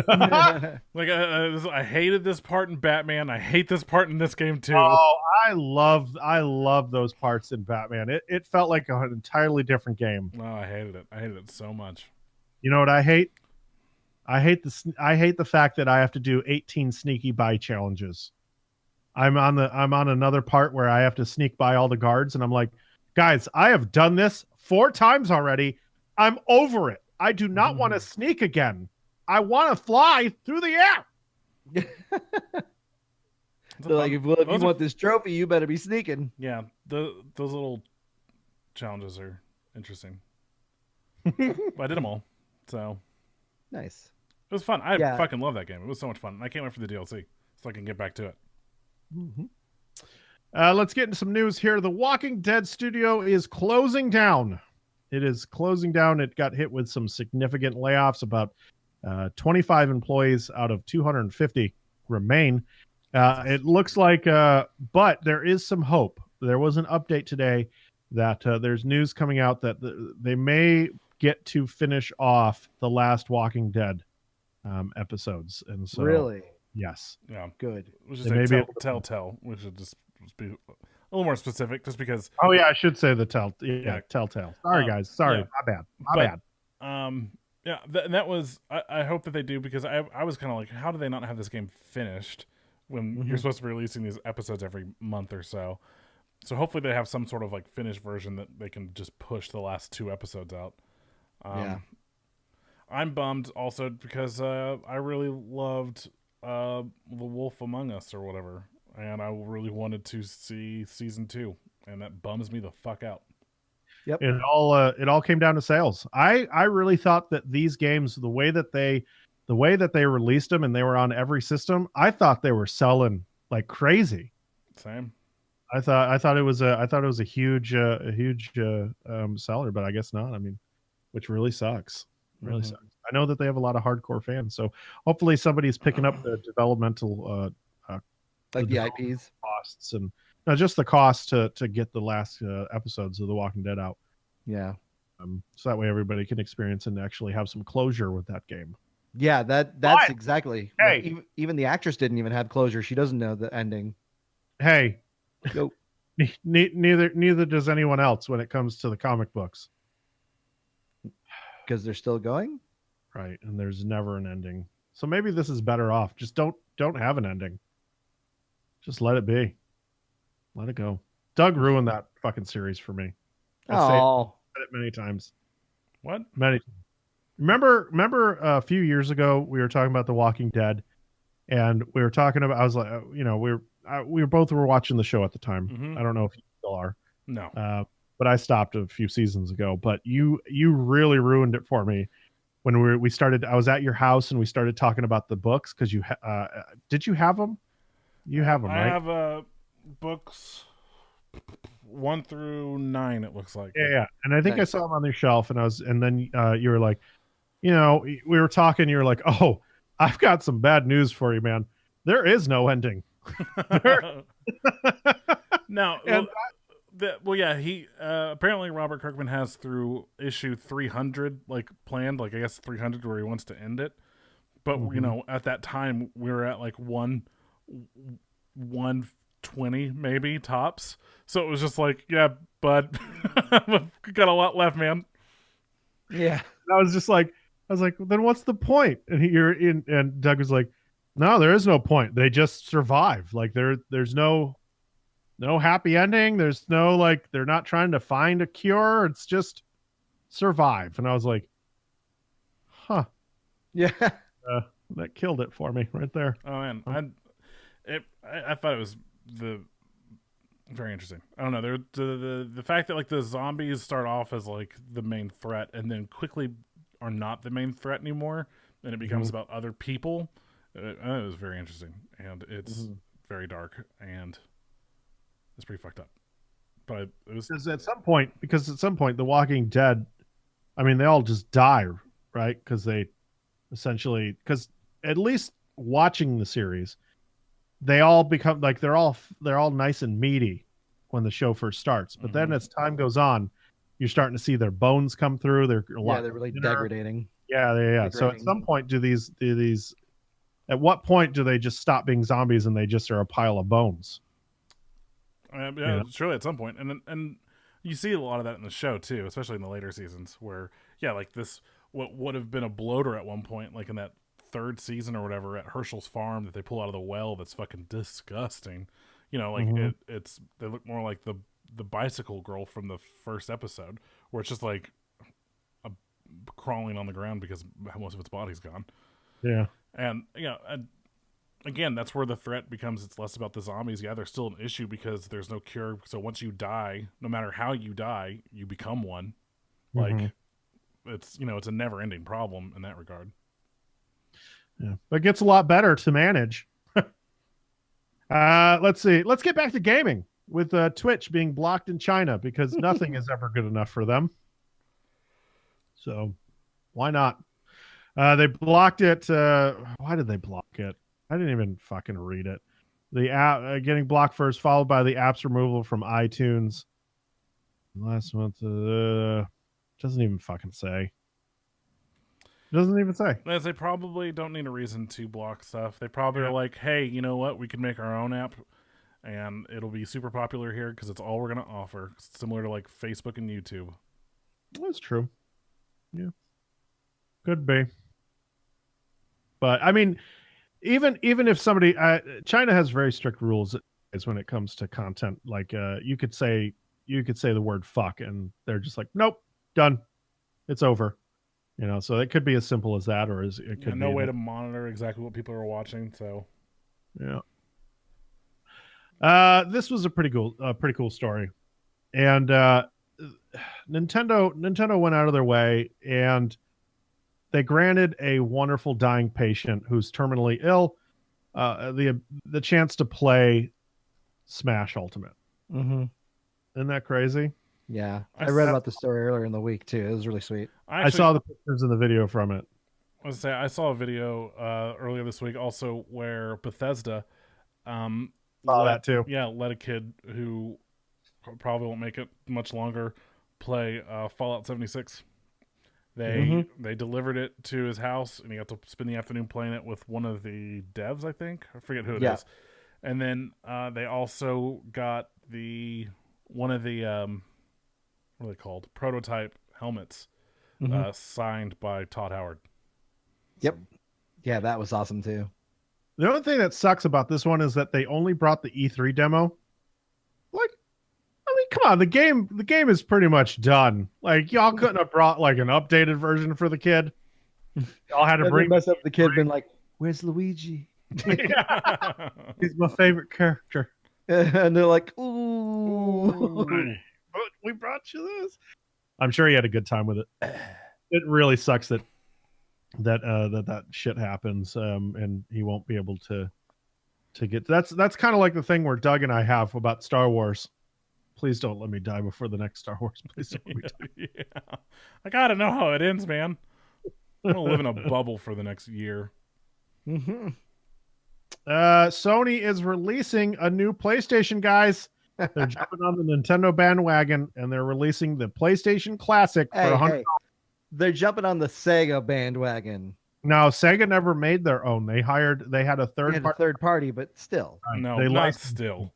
Like I hated this part in Batman. I hate this part in this game too. Oh, I love those parts in Batman. It felt like an entirely different game. No, I hated it. I hated it so much. You know what I hate? I hate the fact that I have to do 18 sneaky by challenges. I'm on another part where I have to sneak by all the guards, and I'm like, guys, I have done this 4 times already. I'm over it. I do not want to sneak again. I want to fly through the air. So like, if you want this trophy, you better be sneaking. Yeah, those little challenges are interesting. But I did them all, so nice. It was fun. I fucking love that game. It was so much fun. I can't wait for the DLC so I can get back to it. Let's get into some news here. The Walking Dead studio is closing down. It is closing down. It got hit with some significant layoffs about 25 employees out of 250 remain. It looks like, but there is some hope. There was an update today that there's news coming out that they may get to finish off the last Walking Dead episodes. And so, Really? yes. Yeah. Good. We should They say may be able to- Telltale. We should just be a little more specific, just because. Oh yeah, I should say the Yeah. Telltale. Sorry guys. Sorry. yeah. My bad. Yeah, that was. I hope that they do, because I was kind of like, how do they not have this game finished when you're supposed to be releasing these episodes every month or so? So hopefully they have some sort of like finished version that they can just push the last 2 episodes out. Yeah. I'm bummed also because I really loved The Wolf Among Us or whatever, and I really wanted to see season 2, and that bums me the fuck out. Yep. It all came down to sales. I really thought that these games, the way that they released them and they were on every system, I thought they were selling like crazy. Same. I thought it was a huge seller, but I guess not. I mean, which really sucks. Really sucks. I know that they have a lot of hardcore fans, so hopefully somebody's picking up the developmental Like the IPs costs and not just the cost to get the last episodes of The Walking Dead out. Yeah. So that way everybody can experience and actually have some closure with that game. Yeah, that's But, exactly. hey. Like, even the actress didn't even have closure. She doesn't know the ending. Hey, Nope. neither does anyone else when it comes to the comic books. Because they're still going? Right, and there's never an ending. So maybe this is better off. Just don't have an ending. Just let it be. Let it go. Doug ruined that fucking series for me. Oh. Said it many times. What? Many. Remember a few years ago we were talking about The Walking Dead, and we were talking about. I was like, we were watching the show at the time. Mhm. I don't know if you still are. No. But I stopped a few seasons ago. But you really ruined it for me when we started. I was at your house and we started talking about the books because you did you have them? You have them, I right? have books 1 through 9. It looks like. Yeah. And I think Nice. I saw them on your shelf, and then you were like, we were talking. You were like, oh, I've got some bad news for you, man. There is no ending. No. And yeah. He apparently Robert Kirkman has through issue 300 like planned, like I guess 300 where he wants to end it. But at that time we were at like 120 maybe tops. So it was just like, yeah, bud, got a lot left, man. Yeah. I was like, then what's the point? And Doug was like, no, there is no point. They just survive. Like there's no happy ending. There's no, like, they're not trying to find a cure. It's just survive. And I was like, huh. Yeah. That killed it for me right there. Oh man, I thought it was very interesting. I don't know. The fact that like the zombies start off as like the main threat and then quickly are not the main threat anymore, and it becomes about other people. It was very interesting, and it's very dark, and it's pretty fucked up. But it was Because at some point, The Walking Dead, I mean, they all just die, right? Because they essentially, because at least watching the series, they all become like they're all nice and meaty when the show first starts. But then as time goes on, you're starting to see their bones come through. They're really degrading. Yeah. So at some point, at what point do they just stop being zombies and they just are a pile of bones? Surely at some point, and you see a lot of that in the show too, especially in the later seasons, where like this what would have been a bloater at one point, like in that 3rd season or whatever at Herschel's farm that they pull out of the well, that's fucking disgusting. It's they look more like the bicycle girl from the first episode, where it's just like crawling on the ground because most of its body's gone. Yeah, and again, that's where the threat becomes. It's less about the zombies. Yeah, there's still an issue because there's no cure. So once you die, no matter how you die, you become one. Like it's it's a never-ending problem in that regard. Yeah, but it gets a lot better to manage. Let's see. Let's get back to gaming with Twitch being blocked in China because nothing is ever good enough for them. So why not? They blocked it. Why did they block it? I didn't even fucking read it. The app getting blocked first, followed by the app's removal from iTunes. Last month, doesn't even fucking say. Doesn't even say. As they probably don't need a reason to block stuff. They probably are like, hey, you know what? We can make our own app, and it'll be super popular here because it's all we're gonna offer. Similar to like Facebook and YouTube. That's true. Yeah, could be. But I mean, even if somebody, China has very strict rules when it comes to content. Like, you could say the word fuck, and they're just like, nope, done, it's over. You know, so it could be as simple as that, or it could be no way to monitor exactly what people are watching. So, yeah. This was a pretty cool story, and Nintendo went out of their way and they granted a wonderful dying patient who's terminally ill the chance to play Smash Ultimate. Mm-hmm. Isn't that crazy? Yeah, I read about the story earlier in the week too. It was really sweet. I saw the pictures and the video from it. I saw a video earlier this week also where Bethesda that too. Yeah, let a kid who probably won't make it much longer play Fallout 76. They delivered it to his house, and he got to spend the afternoon playing it with one of the devs, I think. I forget who it is. And then they also got one of the what are they called? Prototype helmets signed by Todd Howard. Yep. Yeah, that was awesome too. The only thing that sucks about this one is that they only brought the E3 demo. Like, I mean, come on, the game is pretty much done. Like, y'all couldn't have brought like an updated version for the kid. Y'all had to mess up the kid, been like, "Where's Luigi? He's my favorite character." And they're like, "Ooh, but we brought you this." I'm sure he had a good time with it. It really sucks that shit happens, and he won't be able to get. That's kind of like the thing where Doug and I have about Star Wars. Please don't let me die before the next Star Wars. Please don't let me die. Yeah. I gotta know how it ends, man. I'm gonna live in a bubble for the next year. Mm-hmm. Sony is releasing a new PlayStation, guys. They're jumping on the Nintendo bandwagon, and they're releasing the PlayStation Classic for $100. Hey. They're jumping on the Sega bandwagon. No, Sega never made their own. They had a third party, but still. No, they not still.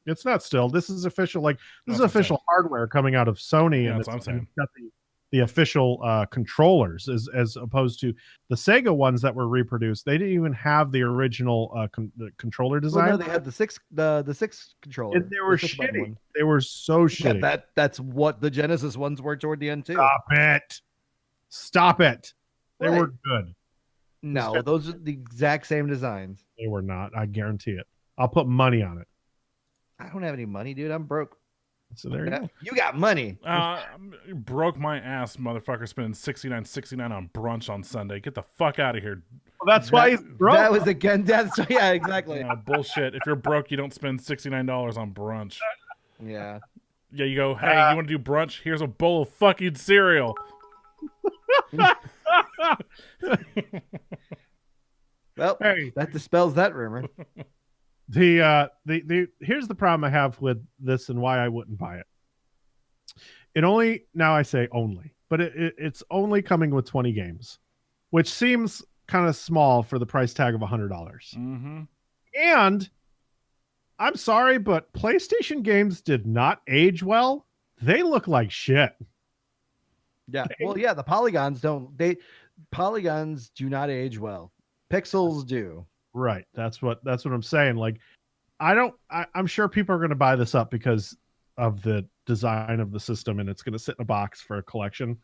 It's not still. This is official. Like, this is official hardware coming out of Sony, Yeah, and that's what I'm saying. It's got the official controllers, as opposed to the Sega ones that were reproduced. They didn't even have the original controller design. Well, no, they had the six controller. And they were shitty. They were so shitty. Yeah, that's what the Genesis ones were toward the end too. Stop it. They What? were good. No, those are the exact same designs. They were not. I guarantee it. I'll put money on it. I don't have any money, dude. I'm broke. So there you go. You got money. Broke my ass, motherfucker, spending $69.69 on brunch on Sunday. Get the fuck out of here. Well, that's why he's broke. That was again. Yeah, exactly. Bullshit. If you're broke, you don't spend $69 on brunch. Yeah. Yeah, you go, hey, you want to do brunch? Here's a bowl of fucking cereal. Well, hey, that dispels that rumor. Here's the problem I have with this and why I wouldn't buy it. It only, now I say only, but it's only coming with 20 games, which seems kind of small for the price tag of $100. Mm-hmm. And I'm sorry, but PlayStation games did not age well. They look like shit. Yeah. Well, yeah, the polygons do not age well. Pixels do. Right. That's what I'm saying. Like, I'm sure people are going to buy this up because of the design of the system, and it's going to sit in a box for a collection.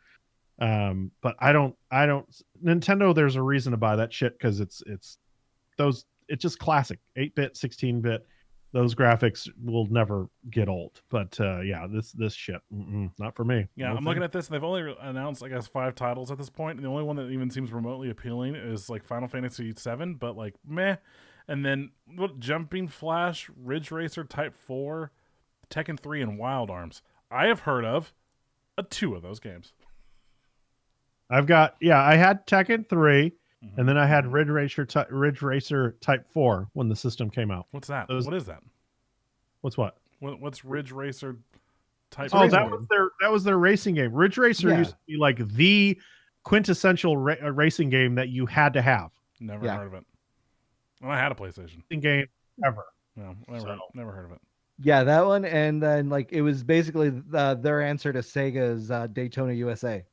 But I don't Nintendo, there's a reason to buy that shit, because it's just classic 8-bit, 16-bit. Those graphics will never get old. But yeah, this shit, not for me. Yeah, I'm looking at this, and they've only announced, I guess, 5 titles at this point. And the only one that even seems remotely appealing is like Final Fantasy VII, but like meh. And then Jumping Flash, Ridge Racer Type 4, Tekken 3, and Wild Arms. I have heard of 2 of those games. I had Tekken 3, Mhm. and then I had Ridge Racer Type 4 when the system came out. What's that? Those- What is that? What's what? What's Ridge Racer type? It's Oh, racing that was their racing game. Ridge Racer Yeah. used to be like the quintessential racing game that you had to have. Never Yeah. heard of it. Well, I had a PlayStation. Racing game ever. No, never heard of it. Yeah, that one, and then like it was basically their answer to Sega's Daytona USA.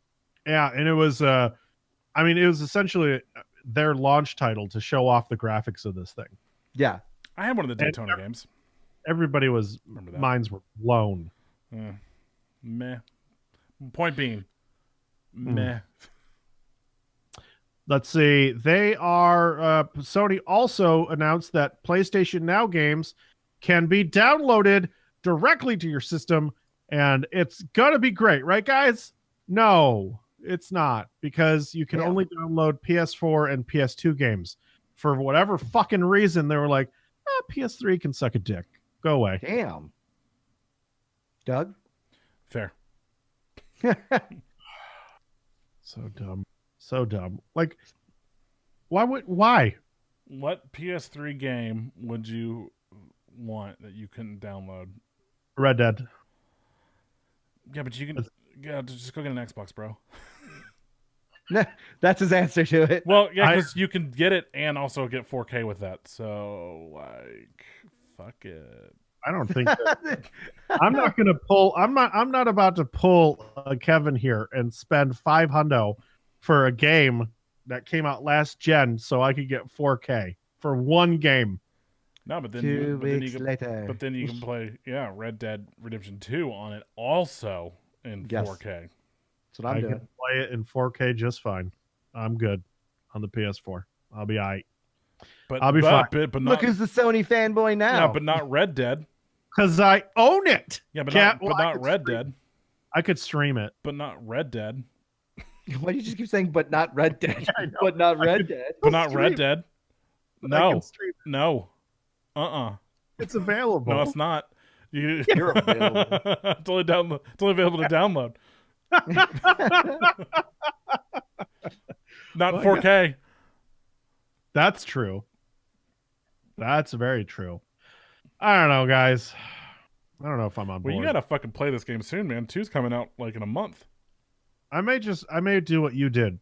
Yeah, and it was it was essentially their launch title to show off the graphics of this thing. Yeah, I had one of the Daytona games. Everybody was Remember that? minds were blown. Meh. Point being, meh. Let's see. They are Sony also announced that PlayStation Now games can be downloaded directly to your system, and it's gonna be great, right, guys? No, it's not, because you can Damn. only download PS4 and PS2 games. For whatever fucking reason, they were like, PS3 can suck a dick. Go away. damn. Doug, Fair. So dumb. So dumb. Like, why? What PS3 game would you want that you couldn't download? Red Dead. Yeah, but you can. Yeah, just go get an Xbox, bro. that's his answer to it. Well, yeah, because you can get it and also get 4K with that. So, like, fuck it. I don't think that, I'm not going to pull. I'm not about to pull Kevin here and spend $500 for a game that came out last gen so I could get 4K for one game. No, but then 2 but then weeks you can, later. but then you can play Red Dead Redemption 2 on it also in Yes. 4K. That's what I'm doing. can play it in 4K just fine. I'm good on the PS4. I'll be all right. But I'll be fine. But not Look who's the Sony fanboy now. no, but not Red Dead. Because I own it. Yeah, but Cat- not, well, but I not could Red stream- Dead. I could stream it. But not Red Dead. Why do you just keep saying but not Red Dead? I know. But not I Red could- Dead. But not stream Red it. Dead. I No. can stream it. No. Uh-uh. It's available. No, it's not. You're available. it's only available to download. Not Well, 4K. That's true. That's very true. I don't know, guys. I don't know if I'm on board. Well, you gotta fucking play this game soon, man. 2's coming out like in a month. I may do what you did.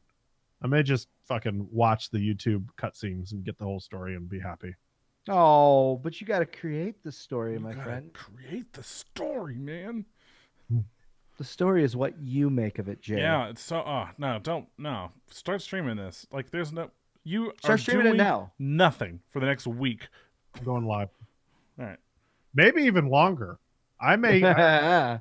I may just fucking watch the YouTube cutscenes and get the whole story and be happy. Oh, but you got to create the story, my You gotta friend. create the story, man. The story is what you make of it, Jay. Yeah, it's so. No. Start streaming this. Like, there's no. You Start are streaming it doing now. nothing for the next week. I'm going live. All right. Maybe even longer. I may. I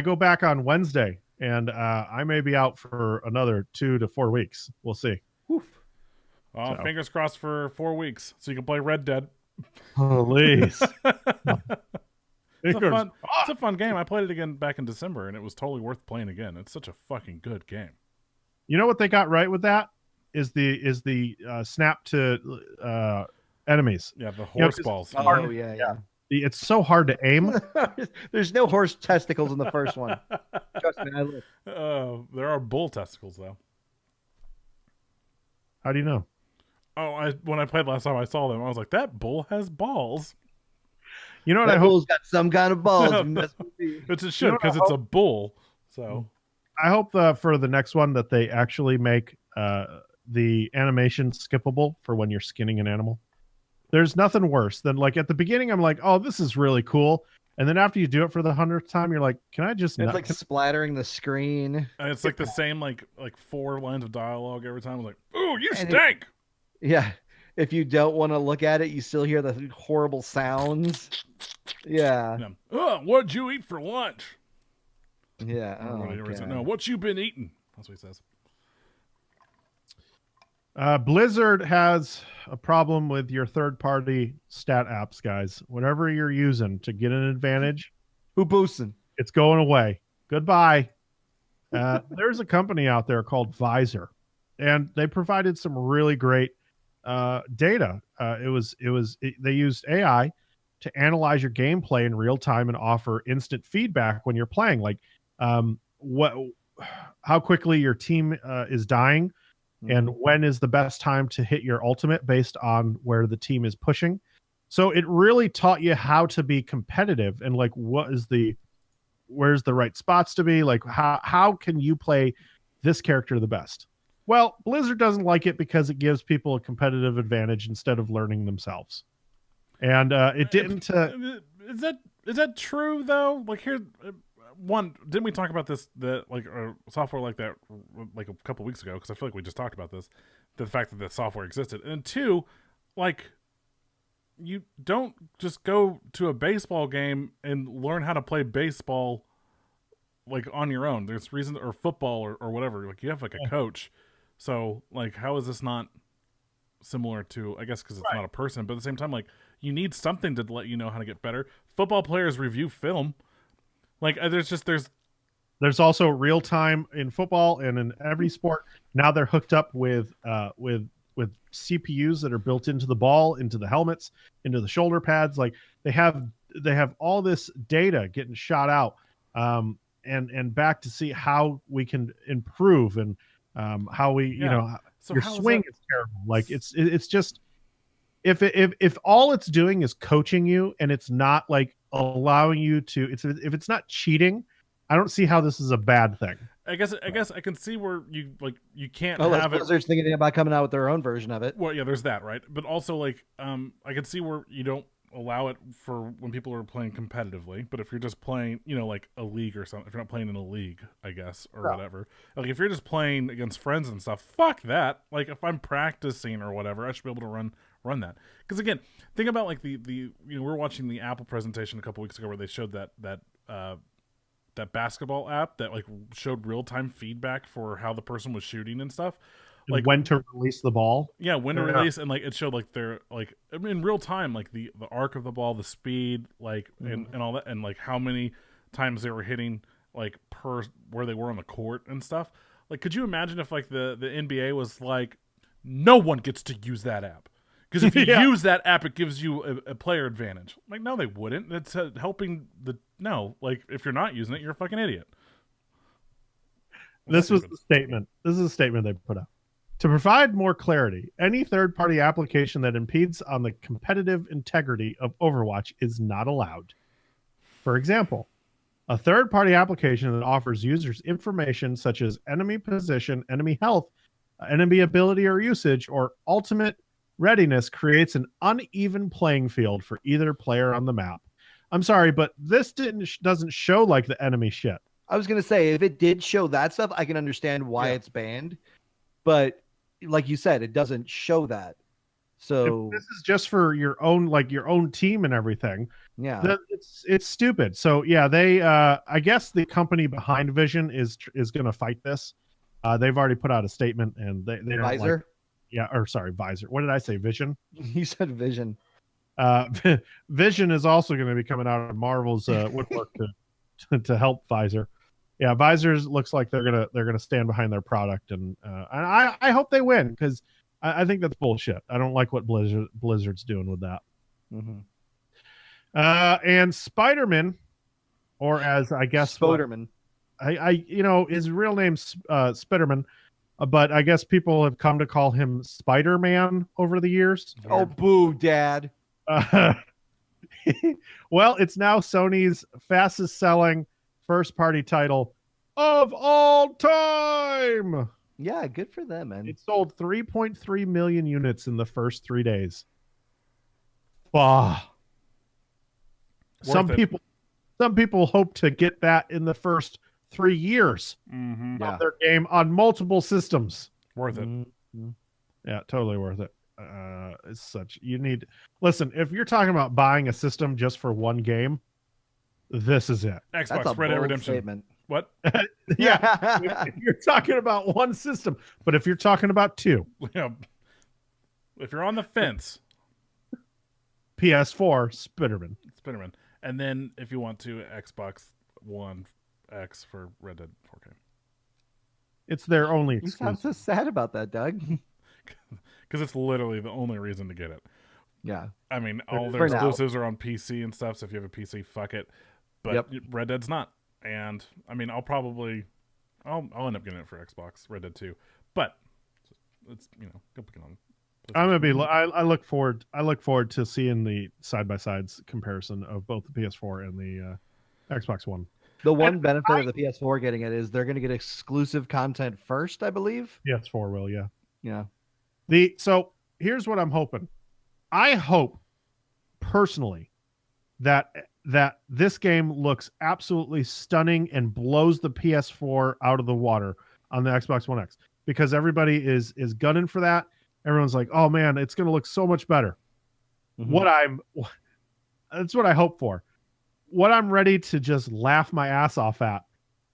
go back on Wednesday, and I may be out for another 2 to 4 weeks. We'll see. Oof. Well, So. fingers crossed for 4 weeks, so you can play Red Dead. Please. It's a fun game. I played it again back in December, and it was totally worth playing again. It's such a fucking good game. You know what they got right with that is the snap to enemies. Yeah, the Yeah, horse 'cause- balls. Oh, yeah. It's so hard to aim. There's no horse testicles in the first one. Trust me, I looked. There are bull testicles though. How do you know? Oh, when I played last time, I saw them. I was like, that bull has balls. You know what That I hope? bull's got some kind of balls. You mess with me. It's a should because it's a bull. So I hope for the next one that they actually make the animation skippable for when you're skinning an animal. There's nothing worse than, like, at the beginning I'm like, oh, this is really cool, and then after you do it for the 100th time, you're like, can I just It's not? like splattering the screen. and it's like the same like 4 lines of dialogue every time. I was like, ooh, you And stink. Yeah. If you don't want to look at it, you still hear the horrible sounds. Yeah. And what'd you eat for lunch? Yeah. Or Oh, whatever he said. God. No, what you been eating? That's what he says. Blizzard has a problem with your third-party stat apps, guys. Whatever you're using to get an advantage, Who boosting? it's going away. Goodbye. There's a company out there called Visor, and they provided some really great data. They used AI to analyze your gameplay in real time and offer instant feedback when you're playing. Like, quickly your team is dying, and when is the best time to hit your ultimate based on where the team is pushing. So it really taught you how to be competitive and like where's the right spots to be, like how can you play this character the best. Well, Blizzard doesn't like it because it gives people a competitive advantage instead of learning themselves. And it didn't. Is that true though? Like here, one, didn't we talk about this software like that like a couple weeks ago? Because I feel like we just talked about this, the fact that the software existed. And two, like you don't just go to a baseball game and learn how to play baseball like on your own. There's reason, or football or whatever. Like you have like a coach. So like, how is this not similar to, I guess because it's not a person, but at the same time, like you need something to let you know how to get better. Football players review film. Like there's also real time in football and in every sport. Now they're hooked up with CPUs that are built into the ball, into the helmets, into the shoulder pads. Like they have all this data getting shot out and back to see how we can improve and how we so your swing is terrible. Like it's just if all it's doing is coaching you and it's not like allowing you to if it's not cheating, I don't see how this is a bad thing. I guess I can see where you can't have it. Blizzard's thinking about coming out with their own version of it. Well, yeah, there's that, right? But also like I can see where you don't allow it for when people are playing competitively, but if you're just playing, like a league or something, if you're not playing in a league, I guess, or whatever, like if you're just playing against friends and stuff, fuck that. Like if I'm practicing or whatever, I should be able to run that. Because again, think about like the we're watching the Apple presentation a couple weeks ago where they showed that basketball app that like showed real-time feedback for how the person was shooting and stuff, like when to release the ball. Yeah, when to release, and like it showed like their like in real time, like the arc of the ball, the speed, like and all that, and like how many times they were hitting like per where they were on the court and stuff. Like, could you imagine if like the NBA was like, no one gets to use that app because if you use that app, it gives you a player advantage. Like, no, they wouldn't. It's helping like if you're not using it, you're a fucking idiot. This is the statement. This is a statement they put out. To provide more clarity, any third-party application that impedes on the competitive integrity of Overwatch is not allowed. For example, a third-party application that offers users information such as enemy position, enemy health, enemy ability or usage, or ultimate readiness creates an uneven playing field for either player on the map. I'm sorry, but this doesn't show like the enemy shit. I was going to say, if it did show that stuff, I can understand why it's banned. But like you said, it doesn't show that. So if this is just for your own team and everything. Yeah, it's stupid. So yeah, they I guess the company behind Vision is going to fight this. They've already put out a statement, and they don't Visor. Visor. What did I say? Vision. You said Vision. Vision is also going to be coming out of Marvel's woodwork to help Visor. Yeah, Visors looks like they're gonna stand behind their product, and I hope they win because I think that's bullshit. I don't like what Blizzard's doing with that. Mm-hmm. And Spider-Man, or as I guess Spoderman. His real name's Spiderman, but I guess people have come to call him Spider-Man over the years. Oh, boo, Dad. Well, it's now Sony's fastest selling first-party title of all time. Yeah, good for them, man. It sold 3.3 million units in the first 3 days. Wow. Some people hope to get that in the first 3 years of their game on multiple systems. Worth it. Mm-hmm. Yeah, totally worth it. It's such listen, if you're talking about buying a system just for one game, this is it. Xbox Red Dead Redemption statement. What? Yeah. If you're talking about one system, but if you're talking about two, if you're on the fence, PS4 Spiderman, and then if you want to, Xbox One X for Red Dead 4K. It's their only exclusive. You sound so sad about that, Doug. Because it's literally the only reason to get it. Yeah. I mean, all their exclusives are on PC and stuff, so if you have a PC, fuck it. But Red Dead's not. And I mean, I'll I'll end up getting it for Xbox, Red Dead 2. But it's go pick it on. I'm gonna be. I look forward. I look forward to seeing the side by sides comparison of both the PS4 and the Xbox One. The one benefit of the PS4 getting it is they're going to get exclusive content first, I believe. PS4 will, yeah. Yeah. So here's what I'm hoping. I hope personally that this game looks absolutely stunning and blows the PS4 out of the water on the Xbox One X, because everybody is gunning for that. Everyone's like, "Oh man, it's going to look so much better." Mhm. That's what I hope for. What I'm ready to just laugh my ass off at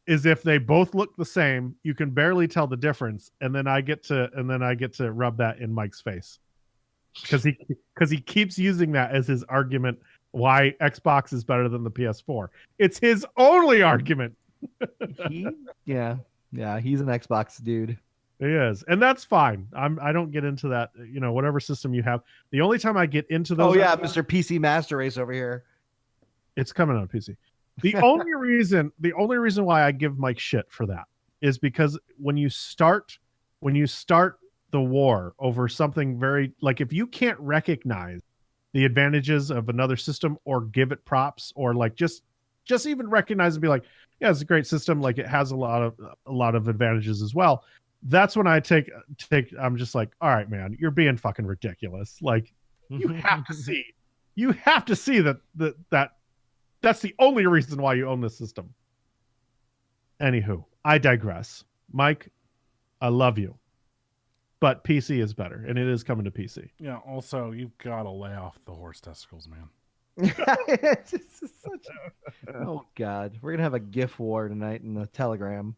is if they both look the same, you can barely tell the difference, and then I get to rub that in Mike's face. Because he keeps using that as his argument why Xbox is better than the PS4. It's his only argument. Yeah, he's an Xbox dude. He is, and that's fine. I don't get into that. Whatever system you have. The only time I get into those. Oh yeah, Mr. PC Master Race over here. It's coming on PC. The only reason why I give Mike shit for that is because when you start the war over something very, like, if you can't recognize the advantages of another system or give it props, or like just even recognize and be like, yeah, it's a great system, like it has a lot of advantages as well. That's when I take I'm just like, all right, man, you're being fucking ridiculous. Like, you have to see that that's the only reason why you own this system. Anywho, I digress. Mike, I love you, but PC is better, and it is coming to PC. Yeah. Also, you've got to lay off the horse testicles, man. It's just such oh god, we're gonna have a GIF war tonight in the Telegram.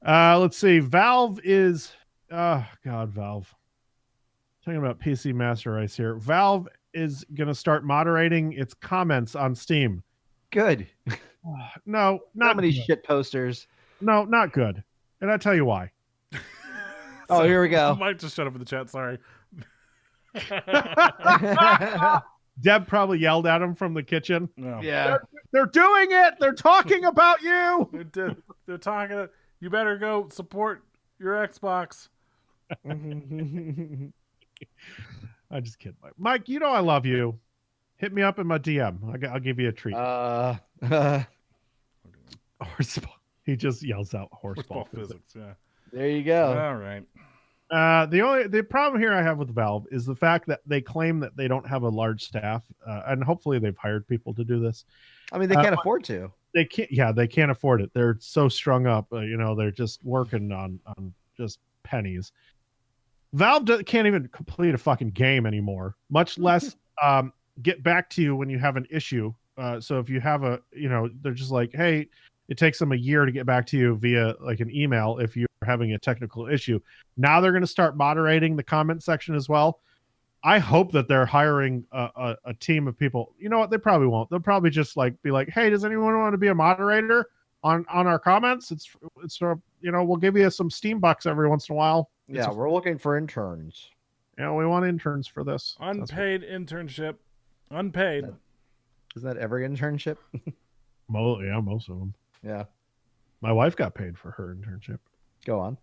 Let's see. Valve is Valve. Talking about PC Master Race here. Valve is gonna start moderating its comments on Steam. Good. No, Not not many good. shit posters. No, not good. And I'll tell you why. Oh, here we go. Mike just shut up in the chat. Sorry. Deb probably yelled at him from the kitchen. No. Yeah. They're doing it. They're talking about you. They're talking. You better go support your Xbox. I'm just kidding, Mike. You know I love you. Hit me up in my DM. I'll give you a treat. Horseball. He just yells out horseball physics. Yeah. There you go. All right. The problem here I have with Valve is the fact that they claim that they don't have a large staff, and hopefully they've hired people to do this. I mean, they can't afford to. They can't. Yeah, they can't afford it. They're so strung up. They're just working on just pennies. Valve can't even complete a fucking game anymore, much less get back to you when you have an issue. So if you have they're just like, hey, it takes them a year to get back to you via like an email if you're having a technical issue. Now they're going to start moderating the comment section as well. I hope that they're hiring a team of people. You know what? They probably won't. They'll probably just be like, hey, does anyone want to be a moderator on our comments? It's we'll give you some Steam bucks every once in a while. Yeah, we're looking for interns. Yeah, we want interns for this. Unpaid internship. Unpaid. Isn't that every internship? Most of them. Yeah. My wife got paid for her internship. Go on.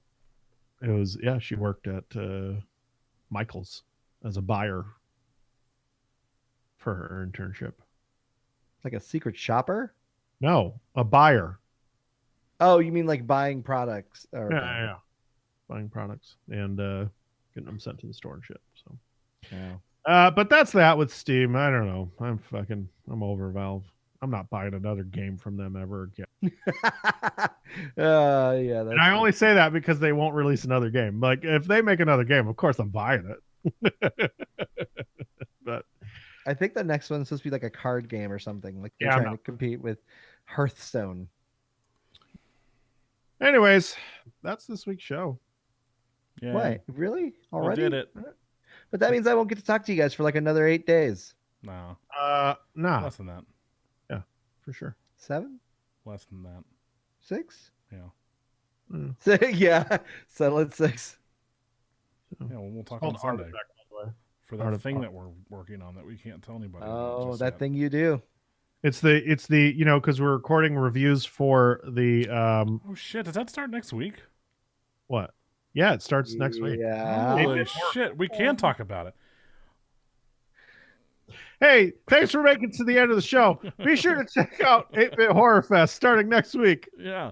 It was, she worked at Michael's as a buyer for her internship. Like a secret shopper? No, a buyer. Oh, you mean like buying products? Yeah. Buying products and getting them sent to the store and shit. So, yeah. But that's that with Steam. I don't know. I'm over Valve. I'm not buying another game from them ever again. Yeah. And I only say that because they won't release another game. Like, if they make another game, of course I'm buying it. But I think the next one's supposed to be like a card game or something. Like they're Yeah, trying to compete with Hearthstone. anyways, that's this week's show. Yeah. What? Really? Already? We did it. But that means I won't get to talk to you guys for like another 8 days. No. Nah, Less than that. for sure. 7? Less than that. 6? Yeah. Yeah. Settle at 6. Yeah, well, we'll talk Called on Sunday Artifact, by the way. for that Artifact. thing that we're working on that we can't tell anybody. Oh, just that yet. thing you do. It's the because we're recording reviews for the Oh shit! Does that start next week? what? Yeah, it starts next week. Yeah. Holy shit! We can talk about it. Hey, thanks for making it to the end of the show. Be sure to check out 8-Bit Horror Fest starting next week. Yeah,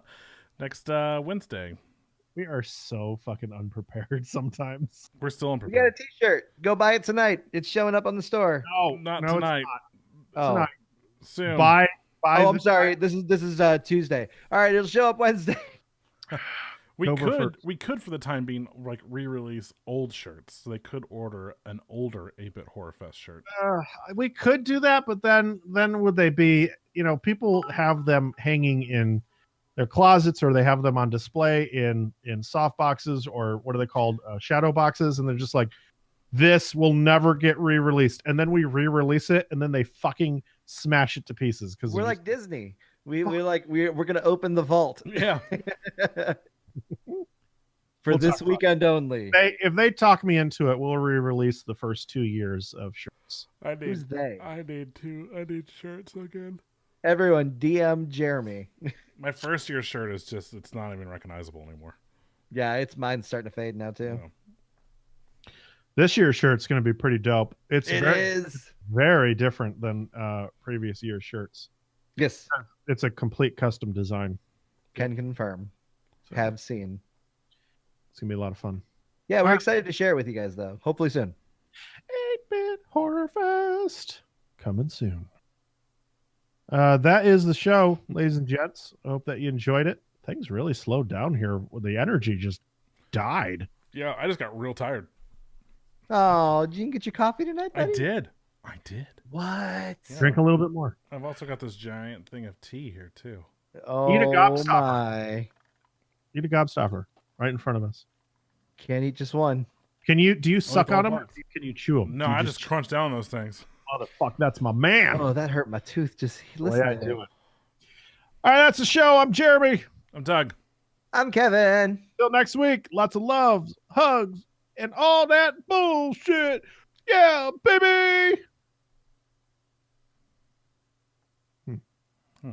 next Wednesday. We are so fucking unprepared sometimes. We're still We got a unprepared. T-shirt. Go buy it tonight. It's showing up on the store. No, Not no, tonight. Oh, Tonight. Soon. Buy. oh, I'm sorry. This is Tuesday. All right, it'll show up Wednesday. We October could for the time being like re-release old shirts, so they could order an older 8-Bit Horror Fest shirt. We could do that, but then would they be? People have them hanging in their closets, or they have them on display in soft boxes, or what are they called, shadow boxes, and they're just like, this will never get re-released, and then we re-release it, and then they fucking smash it to pieces because We're like Disney. We're gonna open the vault Yeah. for We'll this talk about weekend only. if they talk me into it, we'll re-release the first 2 years of shirts. Who's they? I need shirts again. Everyone, DM Jeremy. My first year shirt is just, it's not even recognizable anymore. Yeah, it's mine's starting to fade now too. No. This year's shirt's going to be pretty dope. It's It very, is. very different than previous year's shirts. Yes, It's a complete custom design. can confirm. So Have seen. it's going to be a lot of fun. Yeah, we're excited to share it with you guys though. Hopefully soon. 8-Bit Horror Fest coming soon. That is the show, ladies and gents. I hope that you enjoyed it. Things really slowed down here. The energy just died. Yeah, I just got real tired. Oh, did you get your coffee tonight, buddy? I did. What? Yeah. Drink a little bit more. I've also got this giant thing of tea here too. Oh Eat a gobstopper. my! Eat a gobstopper right in front of us. Can't eat just one. Do you suck on them, or bucks. can you chew them? No, I just crunch down those things. motherfucker. That's my man. Oh, that hurt my tooth. Just The way listen. I do it. All right, that's the show. I'm Jeremy. I'm Doug. I'm Kevin. Till next week. Lots of loves, hugs, and all that bullshit. Yeah, baby. Hmm.